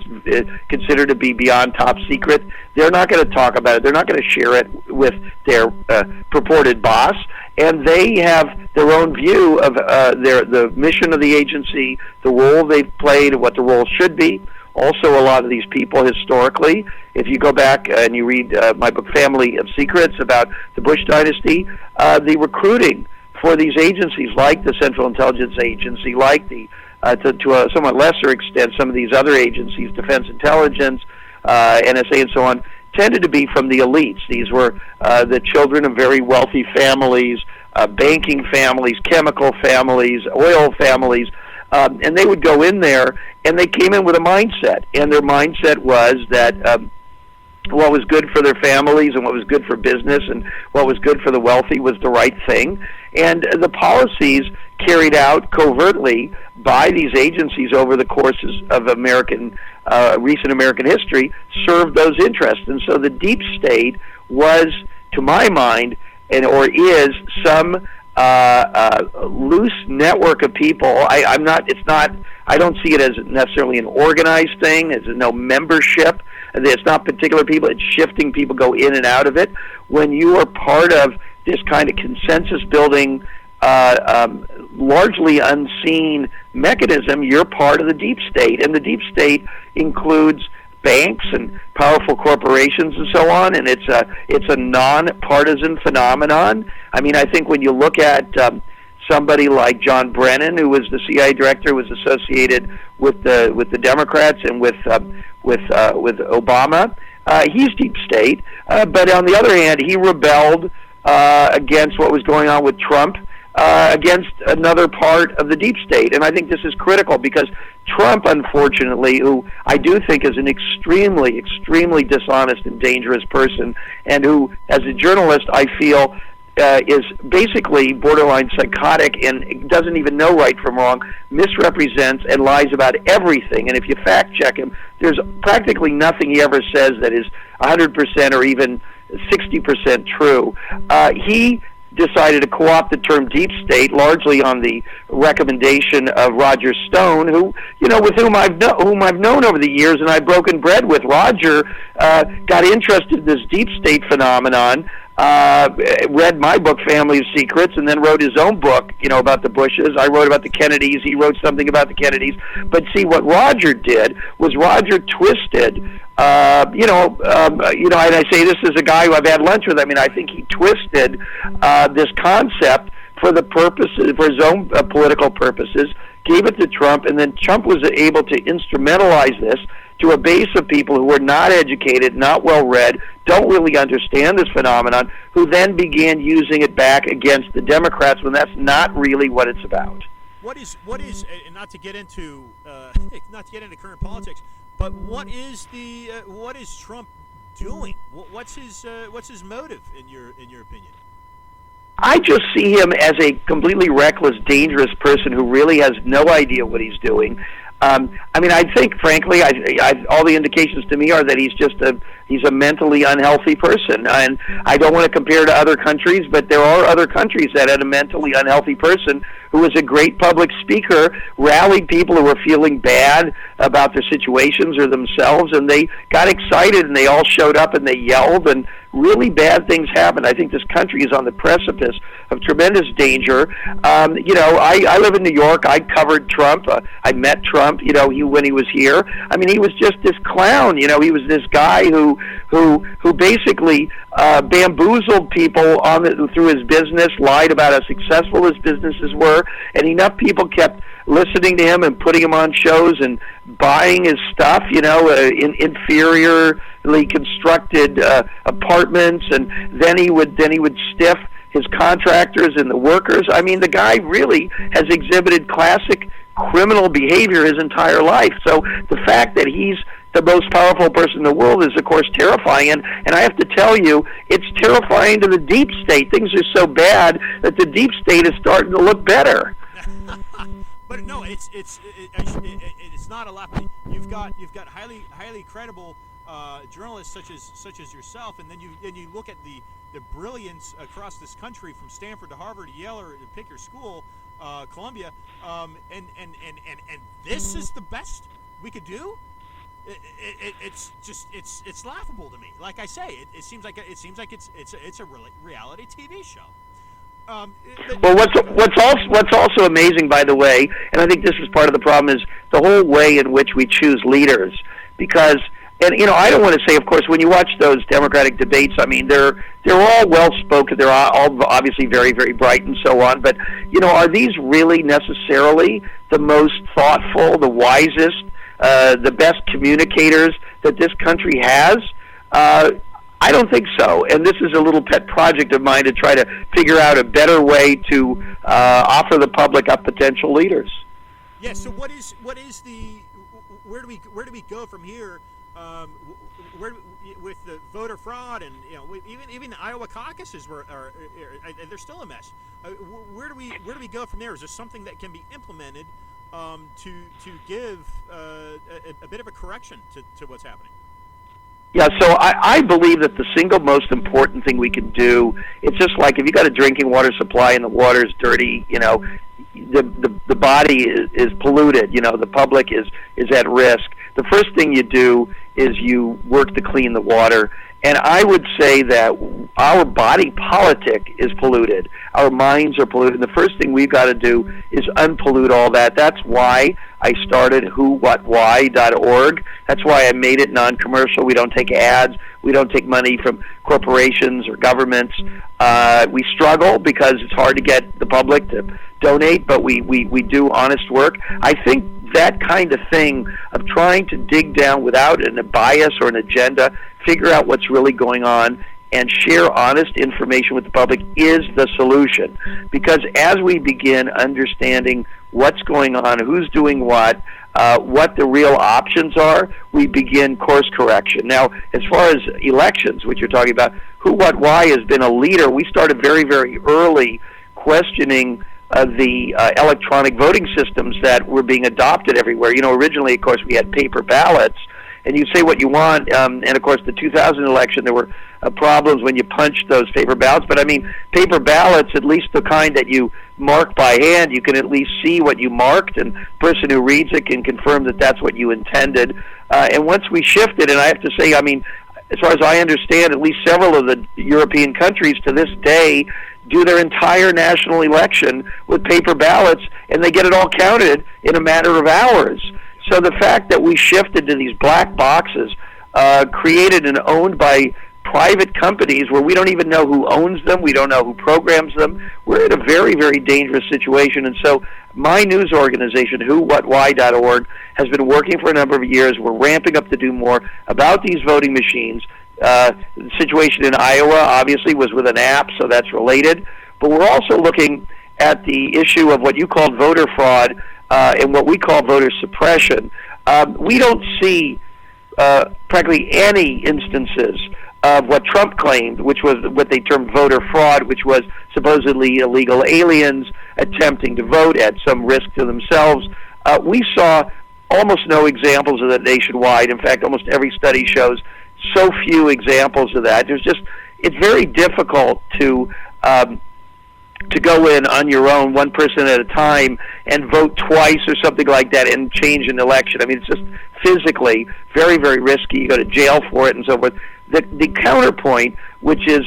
considered to be beyond top secret. They're not going to talk about it. They're not going to share it with their purported boss, and they have their own view of the mission of the agency, the role they've played, and what the role should be. Also, a lot of these people historically, if you go back and you read my book Family of Secrets about the Bush dynasty, the recruiting for these agencies like the Central Intelligence Agency, like the to a somewhat lesser extent some of these other agencies, Defense Intelligence, NSA and so on, tended to be from the elites. These were the children of very wealthy families, banking families, chemical families, oil families, and they would go in there, and they came in with a mindset, and their mindset was that what was good for their families and what was good for business and what was good for the wealthy was the right thing. And the policies carried out covertly by these agencies over the courses of recent American history served those interests. And so the deep state was, to my mind, or is some loose network of people. I don't see it as necessarily an organized thing. There's no membership. It's not particular people. It's shifting people go in and out of it. When you are part of this kind of consensus building, largely unseen mechanism, you're part of the deep state. And the deep state includes banks and powerful corporations and so on, and it's a non-partisan phenomenon. I mean, I think when you look at somebody like John Brennan, who was the CIA director, who was associated with the Democrats and with Obama, he's deep state. But on the other hand, he rebelled against what was going on with Trump, against another part of the deep state. And I think this is critical because Trump, unfortunately, who I do think is an extremely, extremely dishonest and dangerous person, and who, as a journalist, I feel is basically borderline psychotic and doesn't even know right from wrong, misrepresents and lies about everything. And if you fact check him, there's practically nothing he ever says that is 100% or even 60% true. He decided to co-opt the term deep state largely on the recommendation of Roger Stone, with whom I've known over the years, and I've broken bread with. Roger got interested in this deep state phenomenon read my book, Family of Secrets, and then wrote his own book, about the Bushes. I wrote about the Kennedys. He wrote something about the Kennedys. But see, what Roger did was Roger twisted, and I say this as a guy who I've had lunch with. I mean, I think he twisted this concept for the purposes, for his own political purposes, gave it to Trump, and then Trump was able to instrumentalize this to a base of people who were not educated, not well-read, don't really understand this phenomenon, who then began using it back against the Democrats when that's not really what it's about. What is, and not to get into current politics, but what is Trump doing? What's his motive in your opinion? I just see him as a completely reckless, dangerous person who really has no idea what he's doing. I think, frankly, all the indications to me are that he's a mentally unhealthy person. And I don't want to compare to other countries, but there are other countries that had a mentally unhealthy person who was a great public speaker, rallied people who were feeling bad about their situations or themselves, and they got excited and they all showed up and they yelled, and really bad things happened. I think this country is on the precipice of tremendous danger. I live in New York. I covered Trump. I met Trump, when he was here. I mean, he was just this clown. He was this guy who basically bamboozled people through his business, lied about how successful his businesses were, and enough people kept listening to him and putting him on shows and buying his stuff, in inferiorly constructed apartments, and then he would stiff his contractors and the workers. I mean, the guy really has exhibited classic criminal behavior his entire life. So the fact that he's the most powerful person in the world is, of course, terrifying. And I have to tell you, it's terrifying to the deep state. Things are so bad that the deep state is starting to look better. But no, it's not a lot. You've got highly credible journalists such as yourself, and then you look at the brilliance across this country, from Stanford to Harvard to Yale, or to pick your school, Columbia, and this is the best we could do. It's laughable to me. Like I say, it seems like it's a reality TV show. Well, what's also amazing, by the way, and I think this is part of the problem, is the whole way in which we choose leaders. Because, and I don't want to say, of course, when you watch those Democratic debates, I mean, they're all well spoken, they're all obviously very, very bright and so on. But are these really necessarily the most thoughtful, the wisest, the best communicators that this country has? I don't think so, and this is a little pet project of mine to try to figure out a better way to offer the public up potential leaders. Yeah. So where do we go from here? With the voter fraud, and even the Iowa caucuses they're still a mess. Where do we go from there? Is there something that can be implemented to give a bit of a correction to what's happening? Yeah, so I believe that the single most important thing we can do, it's just like if you got a drinking water supply and the water is dirty, the body is polluted, the public is at risk. The first thing you do is you work to clean the water. And I would say that our body politic is polluted. Our minds are polluted. And the first thing we've got to do is unpollute all that. That's why I started WhoWhatWhy.org. That's why I made it non-commercial. We don't take ads. We don't take money from corporations or governments. We struggle because it's hard to get the public to donate, but we do honest work. I think that kind of thing of trying to dig down without a bias or an agenda, figure out what's really going on, and share honest information with the public is the solution. Because as we begin understanding what's going on, who's doing what the real options are, we begin course correction. Now, as far as elections, which you're talking about, WhoWhatWhy has been a leader. We started very, very early questioning the electronic voting systems that were being adopted everywhere. Originally, of course, we had paper ballots, and you say what you want, and of course the 2000 election, there were problems when you punched those paper ballots, but I mean, paper ballots, at least the kind that you mark by hand, you can at least see what you marked, and the person who reads it can confirm that that's what you intended. And once we shifted, and I have to say, I mean, as far as I understand, at least several of the European countries to this day do their entire national election with paper ballots, and they get it all counted in a matter of hours. So the fact that we shifted to these black boxes, created and owned by private companies where we don't even know who owns them, we don't know who programs them, we're in a very, very dangerous situation. And so my news organization, WhoWhatWhy.org, has been working for a number of years. We're ramping up to do more about these voting machines. The situation in Iowa, obviously, was with an app, so that's related. But we're also looking at the issue of what you called voter fraud and what we call voter suppression. We don't see practically any instances of what Trump claimed, which was what they termed voter fraud, which was supposedly illegal aliens attempting to vote at some risk to themselves. We saw almost no examples of that nationwide. In fact, almost every study shows so few examples of that. It's very difficult to go in on your own, one person at a time, and vote twice or something like that and change an election. I mean, it's just physically very, very risky. You go to jail for it and so forth. The counterpoint, which is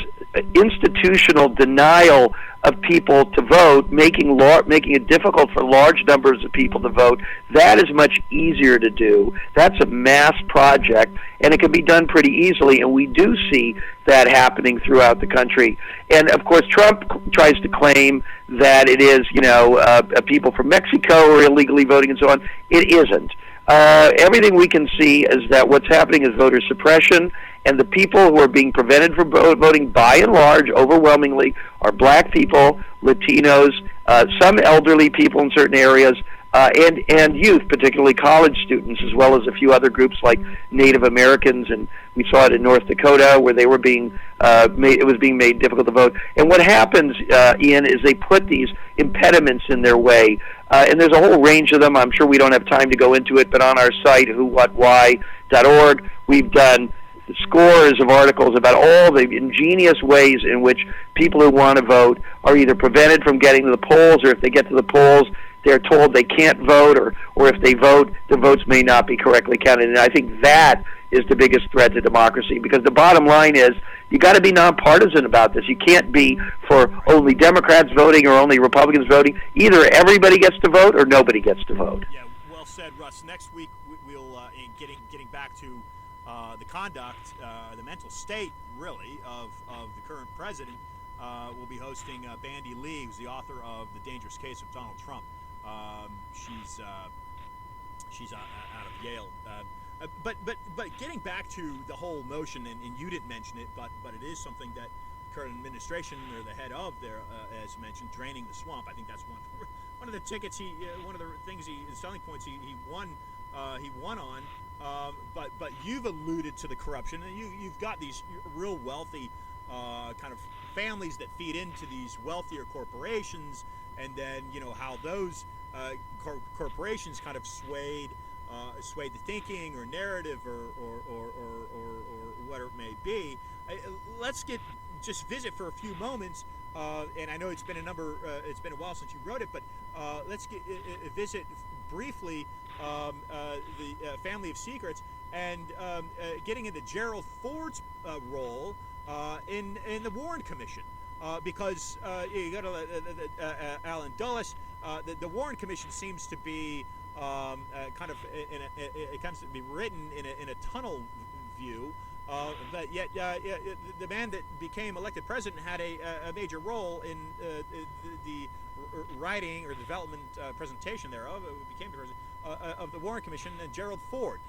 institutional denial of people to vote, making it difficult for large numbers of people to vote, that is much easier to do. That's a mass project, and it can be done pretty easily, and we do see that happening throughout the country. And, of course, Trump tries to claim that it is, people from Mexico who are illegally voting and so on. It isn't. Everything we can see is that what's happening is voter suppression, and the people who are being prevented from voting, by and large, overwhelmingly, are black people, Latinos, some elderly people in certain areas, and youth, particularly college students, as well as a few other groups like Native Americans, and we saw it in North Dakota where they were being made difficult to vote. And what happens, Ian, is they put these impediments in their way, and there's a whole range of them. I'm sure we don't have time to go into it, but on our site, WhoWhatWhy.org, we've done scores of articles about all the ingenious ways in which people who want to vote are either prevented from getting to the polls, or if they get to the polls, they're told they can't vote, or if they vote, the votes may not be correctly counted. And I think that is the biggest threat to democracy, because the bottom line is you got to be nonpartisan about this. You can't be for only Democrats voting or only Republicans voting. Either everybody gets to vote or nobody gets to vote. Yeah, well said, Russ. Next week we'll getting back to the conduct, the mental state, really, of the current president. We'll be hosting Bandy Lee, who's the author of The Dangerous Case of Donald Trump. She's out of Yale. But getting back to the whole notion, and you didn't mention it, but it is something that the current administration, or the head of there, as mentioned, draining the swamp. I think that's one of the tickets one of the things the selling points he won on. But you've alluded to the corruption, and you've got these real wealthy kind of families that feed into these wealthier corporations, and then how those corporations kind of swayed the thinking or narrative or whatever it may be. Let's just visit for a few moments, and I know it's been a while since you wrote it, but let's visit briefly the Family of Secrets, and getting into Gerald Ford's role in the Warren Commission, because you got Alan Dulles. The Warren Commission seems to be it comes to be written in a tunnel view, but yet the man that became elected president had a major role in the writing or development presentation thereof. Became the president of the Warren Commission, and Gerald Ford.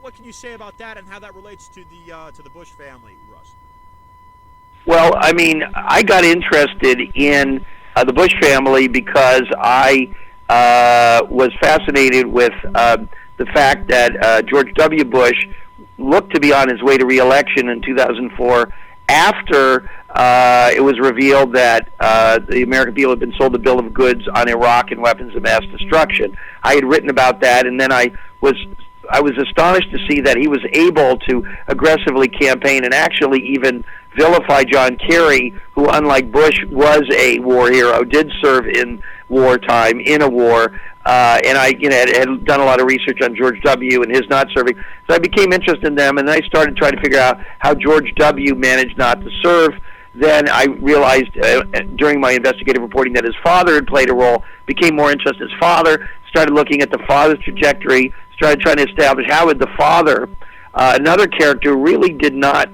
What can you say about that, and how that relates to the Bush family, Russ? Well, I mean, I got interested in the Bush family because I was fascinated with the fact that George W. Bush looked to be on his way to re-election in 2004 after it was revealed that the American people had been sold a bill of goods on Iraq and weapons of mass destruction. I had written about that, and then I was astonished to see that he was able to aggressively campaign and actually even vilify John Kerry, who, unlike Bush, was a war hero, did serve in wartime, in a war, and I had done a lot of research on George W. and his not serving. So I became interested in them, and then I started trying to figure out how George W. managed not to serve. Then I realized during my investigative reporting that his father had played a role, became more interested in his father, started looking at the father's trajectory, started trying to establish how would the father, another character who really did not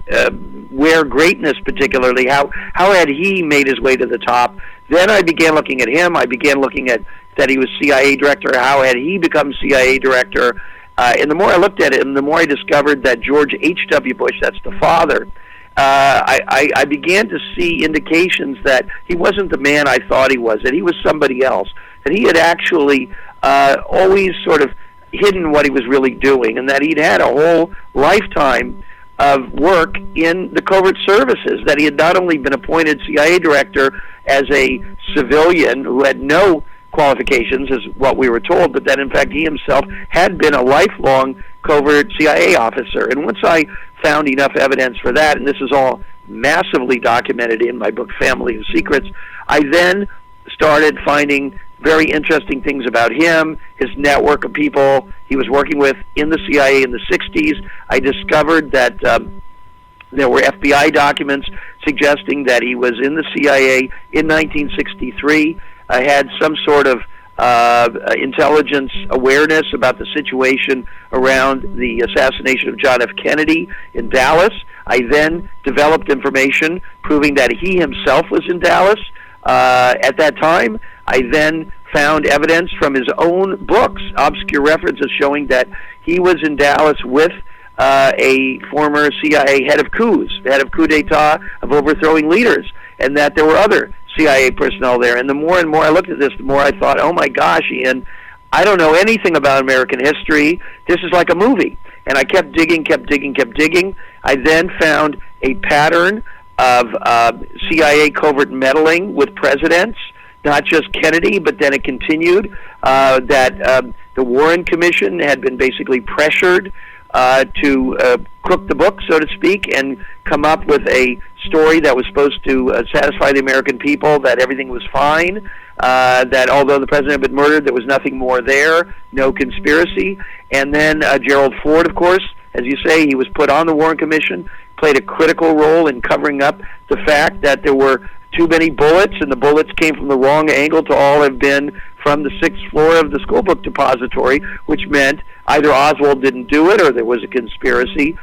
wear greatness particularly, how had he made his way to the top. Then I began looking at him. I began looking at that he was CIA director. How had he become CIA director? And the more I looked at it, and the more I discovered that George H.W. Bush, that's the father, I began to see indications that he wasn't the man I thought he was, that he was somebody else, that he had actually always sort of hidden what he was really doing, and that he'd had a whole lifetime of work in the covert services, that he had not only been appointed CIA director as a civilian who had no qualifications, is what we were told, but that in fact he himself had been a lifelong covert CIA officer. And once I found enough evidence for that, and this is all massively documented in my book Family of Secrets, I then started finding very interesting things about him, his network of people he was working with in the CIA in the 60s. I discovered that there were FBI documents suggesting that he was in the CIA in 1963. I had some sort of intelligence awareness about the situation around the assassination of John F. Kennedy in Dallas. I then developed information proving that he himself was in Dallas at that time. I then found evidence from his own books, obscure references showing that he was in Dallas with a former CIA head of coups, head of coup d'etat, of overthrowing leaders, and that there were other CIA personnel there. And the more and more I looked at this, the more I thought, oh my gosh, Ian, I don't know anything about American history. This is like a movie. And I kept digging. I then found a pattern of CIA covert meddling with presidents, not just Kennedy, but then it continued that the Warren Commission had been basically pressured to crook the book, so to speak, and come up with a story that was supposed to satisfy the American people that everything was fine, that although the president had been murdered, there was nothing more there, no conspiracy. And then Gerald Ford, of course, as you say, he was put on the Warren Commission, played a critical role in covering up the fact that there were too many bullets, and the bullets came from the wrong angle to all have been from the 6th floor of the school book depository, which meant either Oswald didn't do it or there was a conspiracy.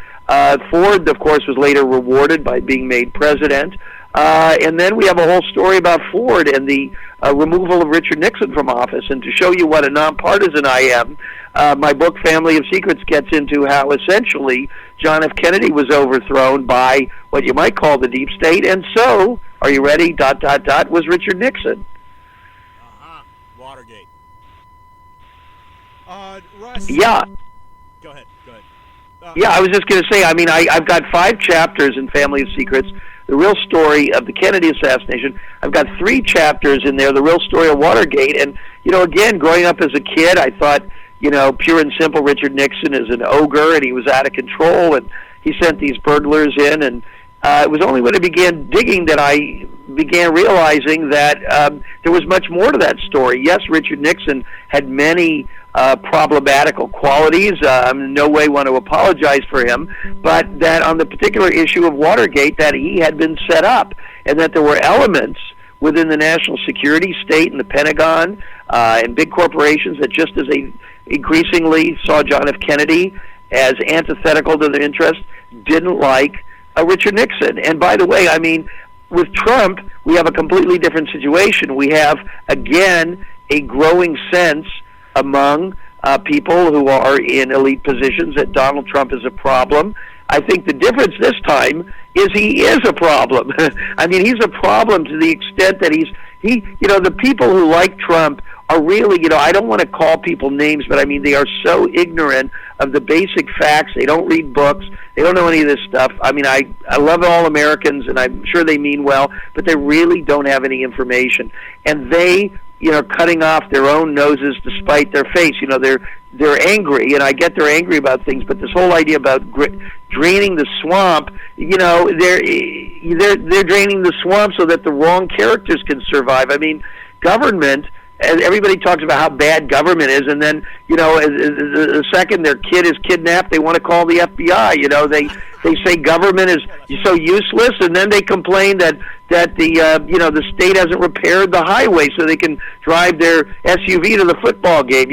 Ford, of course, was later rewarded by being made president. And then we have a whole story about Ford and the removal of Richard Nixon from office. And to show you what a nonpartisan I am, my book, Family of Secrets, gets into how essentially John F. Kennedy was overthrown by what you might call the deep state. And so, are you ready? ... was Richard Nixon. Watergate. Russ. Yeah. Go ahead. Yeah, I was just going to say, I mean, I've got 5 chapters in Family of Secrets, the real story of the Kennedy assassination. I've got 3 chapters in there, the real story of Watergate. And, again, growing up as a kid, I thought, pure and simple, Richard Nixon is an ogre, and he was out of control, and he sent these burglars in. And it was only when I began digging that I began realizing that there was much more to that story. Yes, Richard Nixon had many problematical qualities. In no way want to apologize for him, but that on the particular issue of Watergate, that he had been set up, and that there were elements within the national security state and the Pentagon and big corporations that just as they increasingly saw John F. Kennedy as antithetical to their interests, didn't like Richard Nixon. And by the way, I mean, with Trump, we have a completely different situation. We have, again, a growing sense among people who are in elite positions that Donald Trump is a problem. I think the difference this time is he is a problem. I mean, he's a problem to the extent that the people who like Trump are really, I don't want to call people names, but I mean, they are so ignorant of the basic facts. They don't read books. They don't know any of this stuff. I mean, I love all Americans, and I'm sure they mean well, but they really don't have any information. And they, cutting off their own noses to spite their face. They're angry, and I get they're angry about things, but this whole idea about draining the swamp, they're draining the swamp so that the wrong characters can survive. I mean, government and everybody talks about how bad government is, and then, the second their kid is kidnapped, they want to call the FBI. They say government is so useless, and then they complain that the state hasn't repaired the highway so they can drive their SUV to the football game.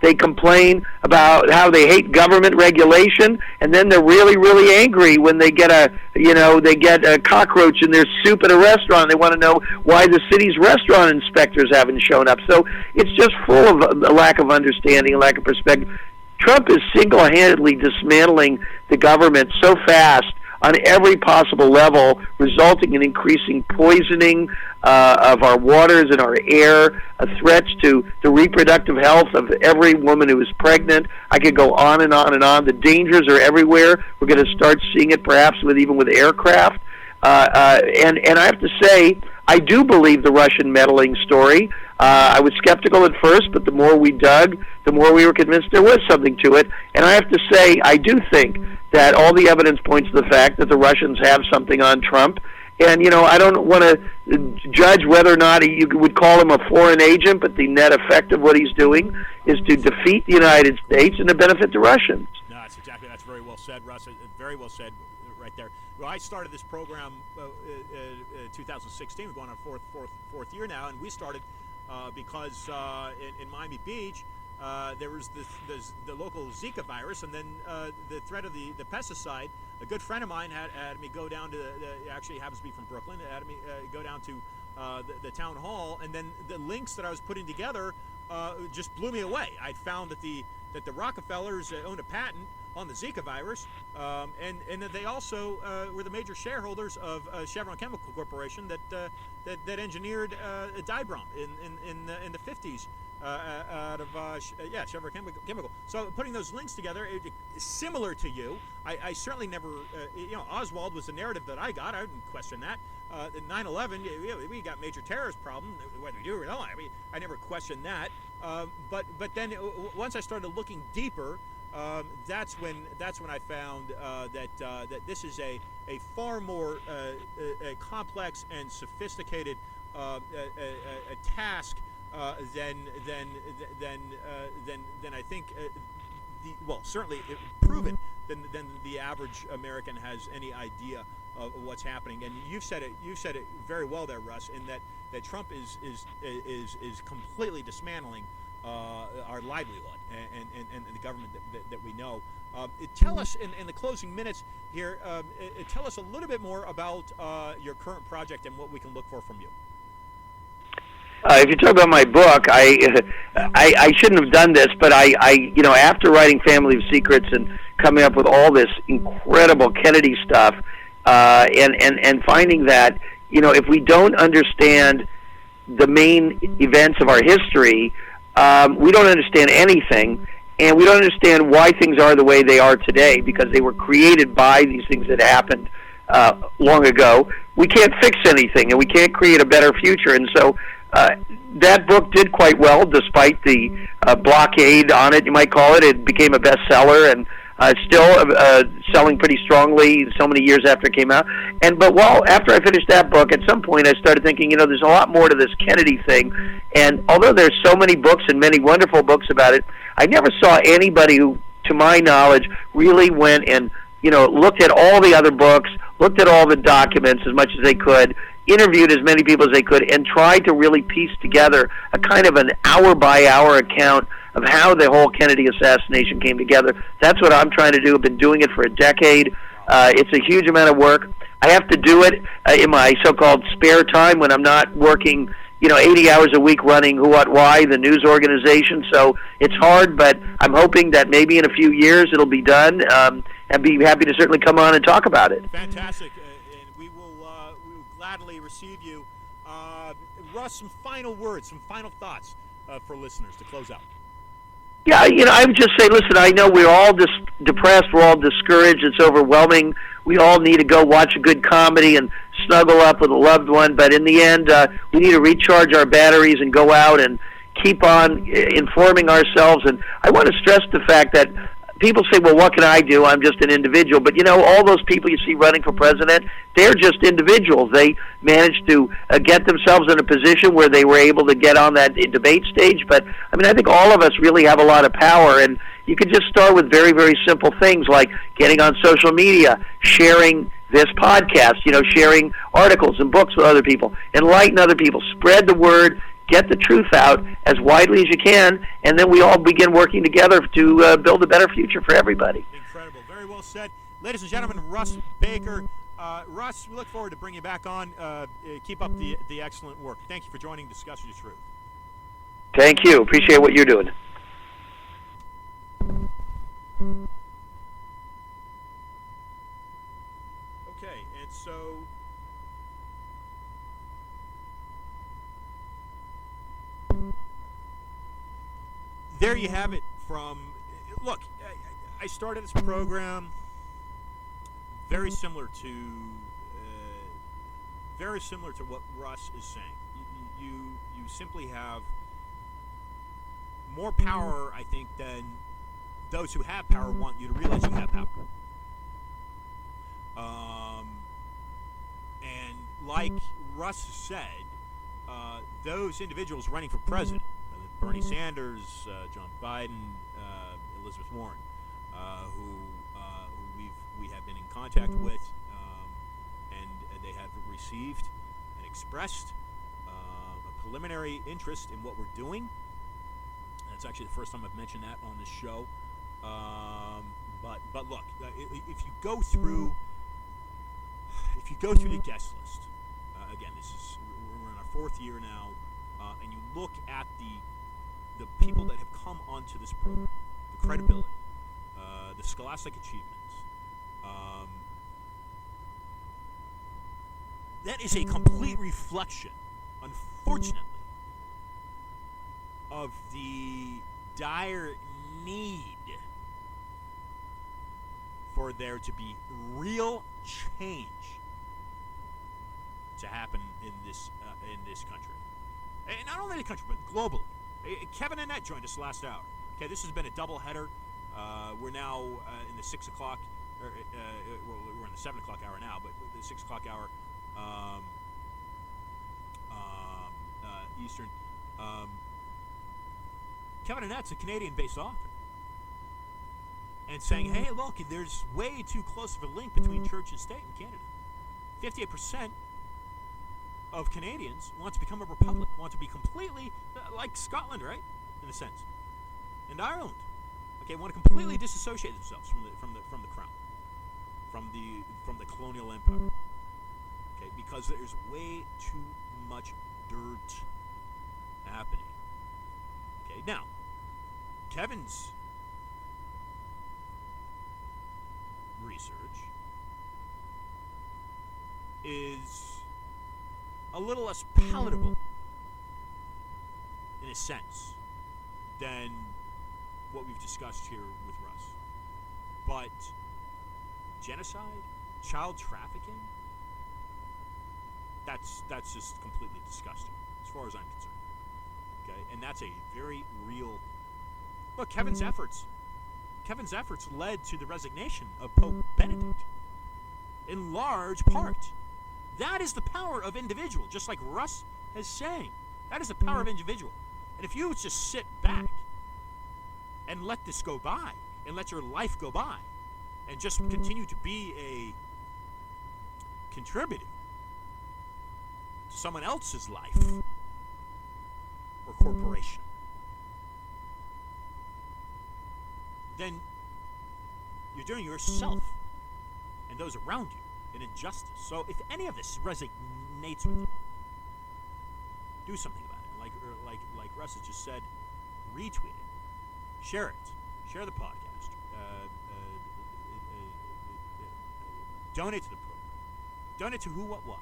They complain about how they hate government regulation, and then they're really, really angry when they get a cockroach in their soup at a restaurant. They want to know why the city's restaurant inspectors haven't shown up. So it's just full of a lack of understanding, a lack of perspective. Trump is single-handedly dismantling the government so fast on every possible level, resulting in increasing poisoning of our waters and our air, threats to the reproductive health of every woman who is pregnant. I could go on and on and on. The dangers are everywhere. We're going to start seeing it perhaps even with aircraft. And I have to say, I do believe the Russian meddling story. I was skeptical at first, but the more we dug, the more we were convinced there was something to it. And I have to say, I do think that all the evidence points to the fact that the Russians have something on Trump. And, I don't want to judge whether or not you would call him a foreign agent, but the net effect of what he's doing is to defeat the United States and to benefit the Russians. No, that's very well said, Russ. Very well said right there. Well, I started this program 2016. We're going on fourth year now, and we started because in Miami Beach there was the local Zika virus, and then the threat of the pesticide. A good friend of mine had me go down to actually happens to be from Brooklyn. Had me go down to the town hall, and then the links that I was putting together just blew me away. I'd found that the Rockefellers owned a patent on the Zika virus, and that they also were the major shareholders of Chevron Chemical Corporation that engineered dibrom in the 50s out of Chevron Chemical. So putting those links together, similar to you, I certainly never Oswald was the narrative that I got. I didn't question that. 9/11, we got major terrorist problem, whether we do or not. I never questioned that. But then once I started looking deeper, that's when I found that this is a far more a complex and sophisticated a task than I think certainly proven than the average American has any idea of what's happening. And you said it very well there, Russ, in that Trump is completely dismantling our livelihood and the government that we know. Tell us in the closing minutes here. Tell us a little bit more about your current project and what we can look for from you. If you talk about my book, I shouldn't have done this, but I after writing Family of Secrets and coming up with all this incredible Kennedy stuff, and finding that if we don't understand the main events of our history, we don't understand anything, and we don't understand why things are the way they are today, because they were created by these things that happened long ago. We can't fix anything, and we can't create a better future. And so that book did quite well, despite the blockade on it, you might call it. It became a bestseller, and still selling pretty strongly so many years after it came out. But after I finished that book, at some point I started thinking, there's a lot more to this Kennedy thing. And although there's so many books and many wonderful books about it, I never saw anybody who, to my knowledge, really went and looked at all the other books, looked at all the documents as much as they could, interviewed as many people as they could, and tried to really piece together a kind of an hour-by-hour account of how the whole Kennedy assassination came together. That's what I'm trying to do. I've been doing it for a decade. It's a huge amount of work. I have to do it in my so-called spare time when I'm not working 80 hours a week running WhoWhatWhy, the news organization. So it's hard, but I'm hoping that maybe in a few years it'll be done. I'd be happy to certainly come on and talk about it. Fantastic. And we will gladly receive you. Russ, some final words, some final thoughts for listeners to close out. Yeah, I would just say, listen, I know we're all depressed, we're all discouraged, it's overwhelming. We all need to go watch a good comedy and snuggle up with a loved one, but in the end, we need to recharge our batteries and go out and keep on informing ourselves. And I want to stress the fact that people say, well, what can I do? I'm just an individual. But, all those people you see running for president, they're just individuals. They managed to get themselves in a position where they were able to get on that debate stage. But, I think all of us really have a lot of power. And you can just start with very, very simple things like getting on social media, sharing this podcast, sharing articles and books with other people, enlighten other people, spread the word, get the truth out as widely as you can, and then we all begin working together to build a better future for everybody. Incredible. Very well said. Ladies and gentlemen, Russ Baker. Russ, we look forward to bringing you back on. Keep up the excellent work. Thank you for joining Discussing the Truth. Thank you. Appreciate what you're doing. Okay, and so there you have it. Look, I started this program very similar to what Russ is saying. You simply have more power, I think, than those who have power want you to realize you have power. And like Russ said, those individuals running for president, Bernie Sanders, John Biden, Elizabeth Warren, who we have been in contact with, and they have received and expressed a preliminary interest in what we're doing. That's actually the first time I've mentioned that on this show. But look, if you go through the guest list, again, we're in our fourth year now, and you look at the people that have come onto this program, the credibility, the scholastic achievements, that is a complete reflection, unfortunately, of the dire need for there to be real change to happen in this country, and not only the country but globally. Kevin Annette joined us last hour. Okay, this has been a double header. We're now in the 6 o'clock. We're in the 7 o'clock hour now, but the 6 o'clock hour Eastern. Kevin Annette's a Canadian-based author, and saying, "Hey, look, there's way too close of a link between church and state in Canada. 58% of Canadians want to become a republic, want to be completely like Scotland, right, in a sense, and Ireland. Okay, want to completely disassociate themselves from the crown, from the colonial empire. Okay, because there's way too much dirt happening. Okay, now Kevin's research is a little less palatable in a sense than what we've discussed here with Russ. But genocide, child trafficking, that's just completely disgusting as far as I'm concerned. Okay, and that's a very real look. Kevin's efforts led to the resignation of Pope Benedict in large part. That is the power of individual, just like Russ is saying. That is the power of individual. And if you just sit back and let this go by, and let your life go by, and just continue to be a contributor to someone else's life or corporation, then you're doing yourself and those around you an injustice. So if any of this resonates with you, do something about it. Like Russ has just said, retweet it, share it, share the podcast, donate to the program, donate to WhoWhatWhy,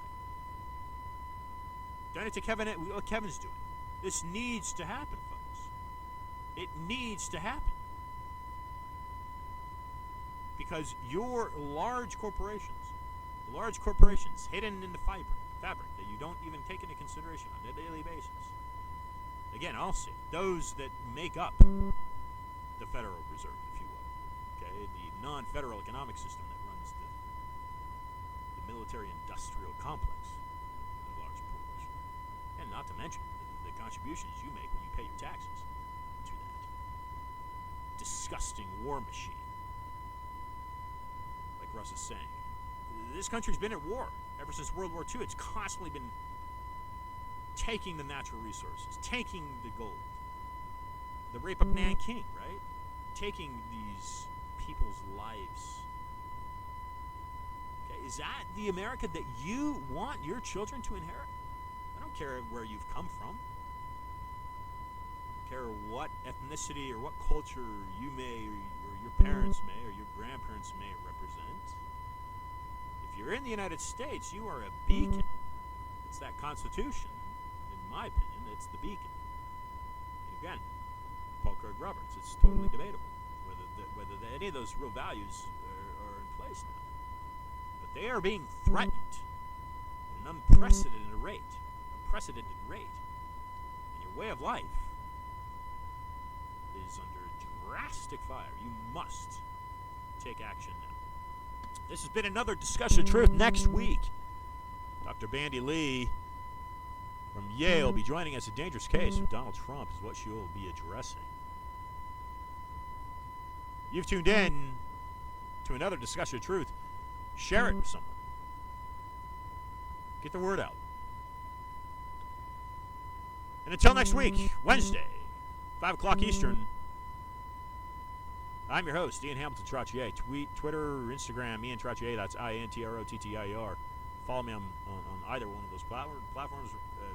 donate to Kevin. What Kevin's doing. This needs to happen, folks. It needs to happen. Because your large corporations hidden in the fabric that you don't even take into consideration on a daily basis. Again, I'll say those that make up the Federal Reserve, if you will. okay, the non-federal economic system that runs the military-industrial complex in large proportion. And not to mention the contributions you make when you pay your taxes to that disgusting war machine. Like Russ is saying, this country's been at war ever since World War II. It's constantly been taking the natural resources, taking the gold. The rape of Nanking, right? Taking these people's lives. Okay, is that the America that you want your children to inherit? I don't care where you've come from. I don't care what ethnicity or what culture you may, or your parents may, or your grandparents may represent. If you're in the United States, you are a beacon. It's that Constitution. In my opinion, it's the beacon. And again, Paul Craig Roberts, it's totally debatable whether any of those real values are in place now. But they are being threatened at an unprecedented rate. And your way of life is under drastic fire. You must take action now. This has been another Discussion of Truth. Next week, Dr. Bandy Lee from Yale will be joining us. A dangerous case of Donald Trump is what she'll be addressing. You've tuned in to another Discussion of Truth. Share it with someone. Get the word out. And until next week, Wednesday, 5 o'clock Eastern, I'm your host, Ian Hamilton Trottier. Twitter, Instagram, Ian Trottier. That's INTROTTIER. Follow me on either one of those platforms,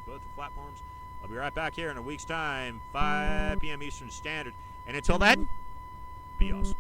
both the platforms. I'll be right back here in a week's time, 5 p.m. Eastern Standard. And until then, be awesome.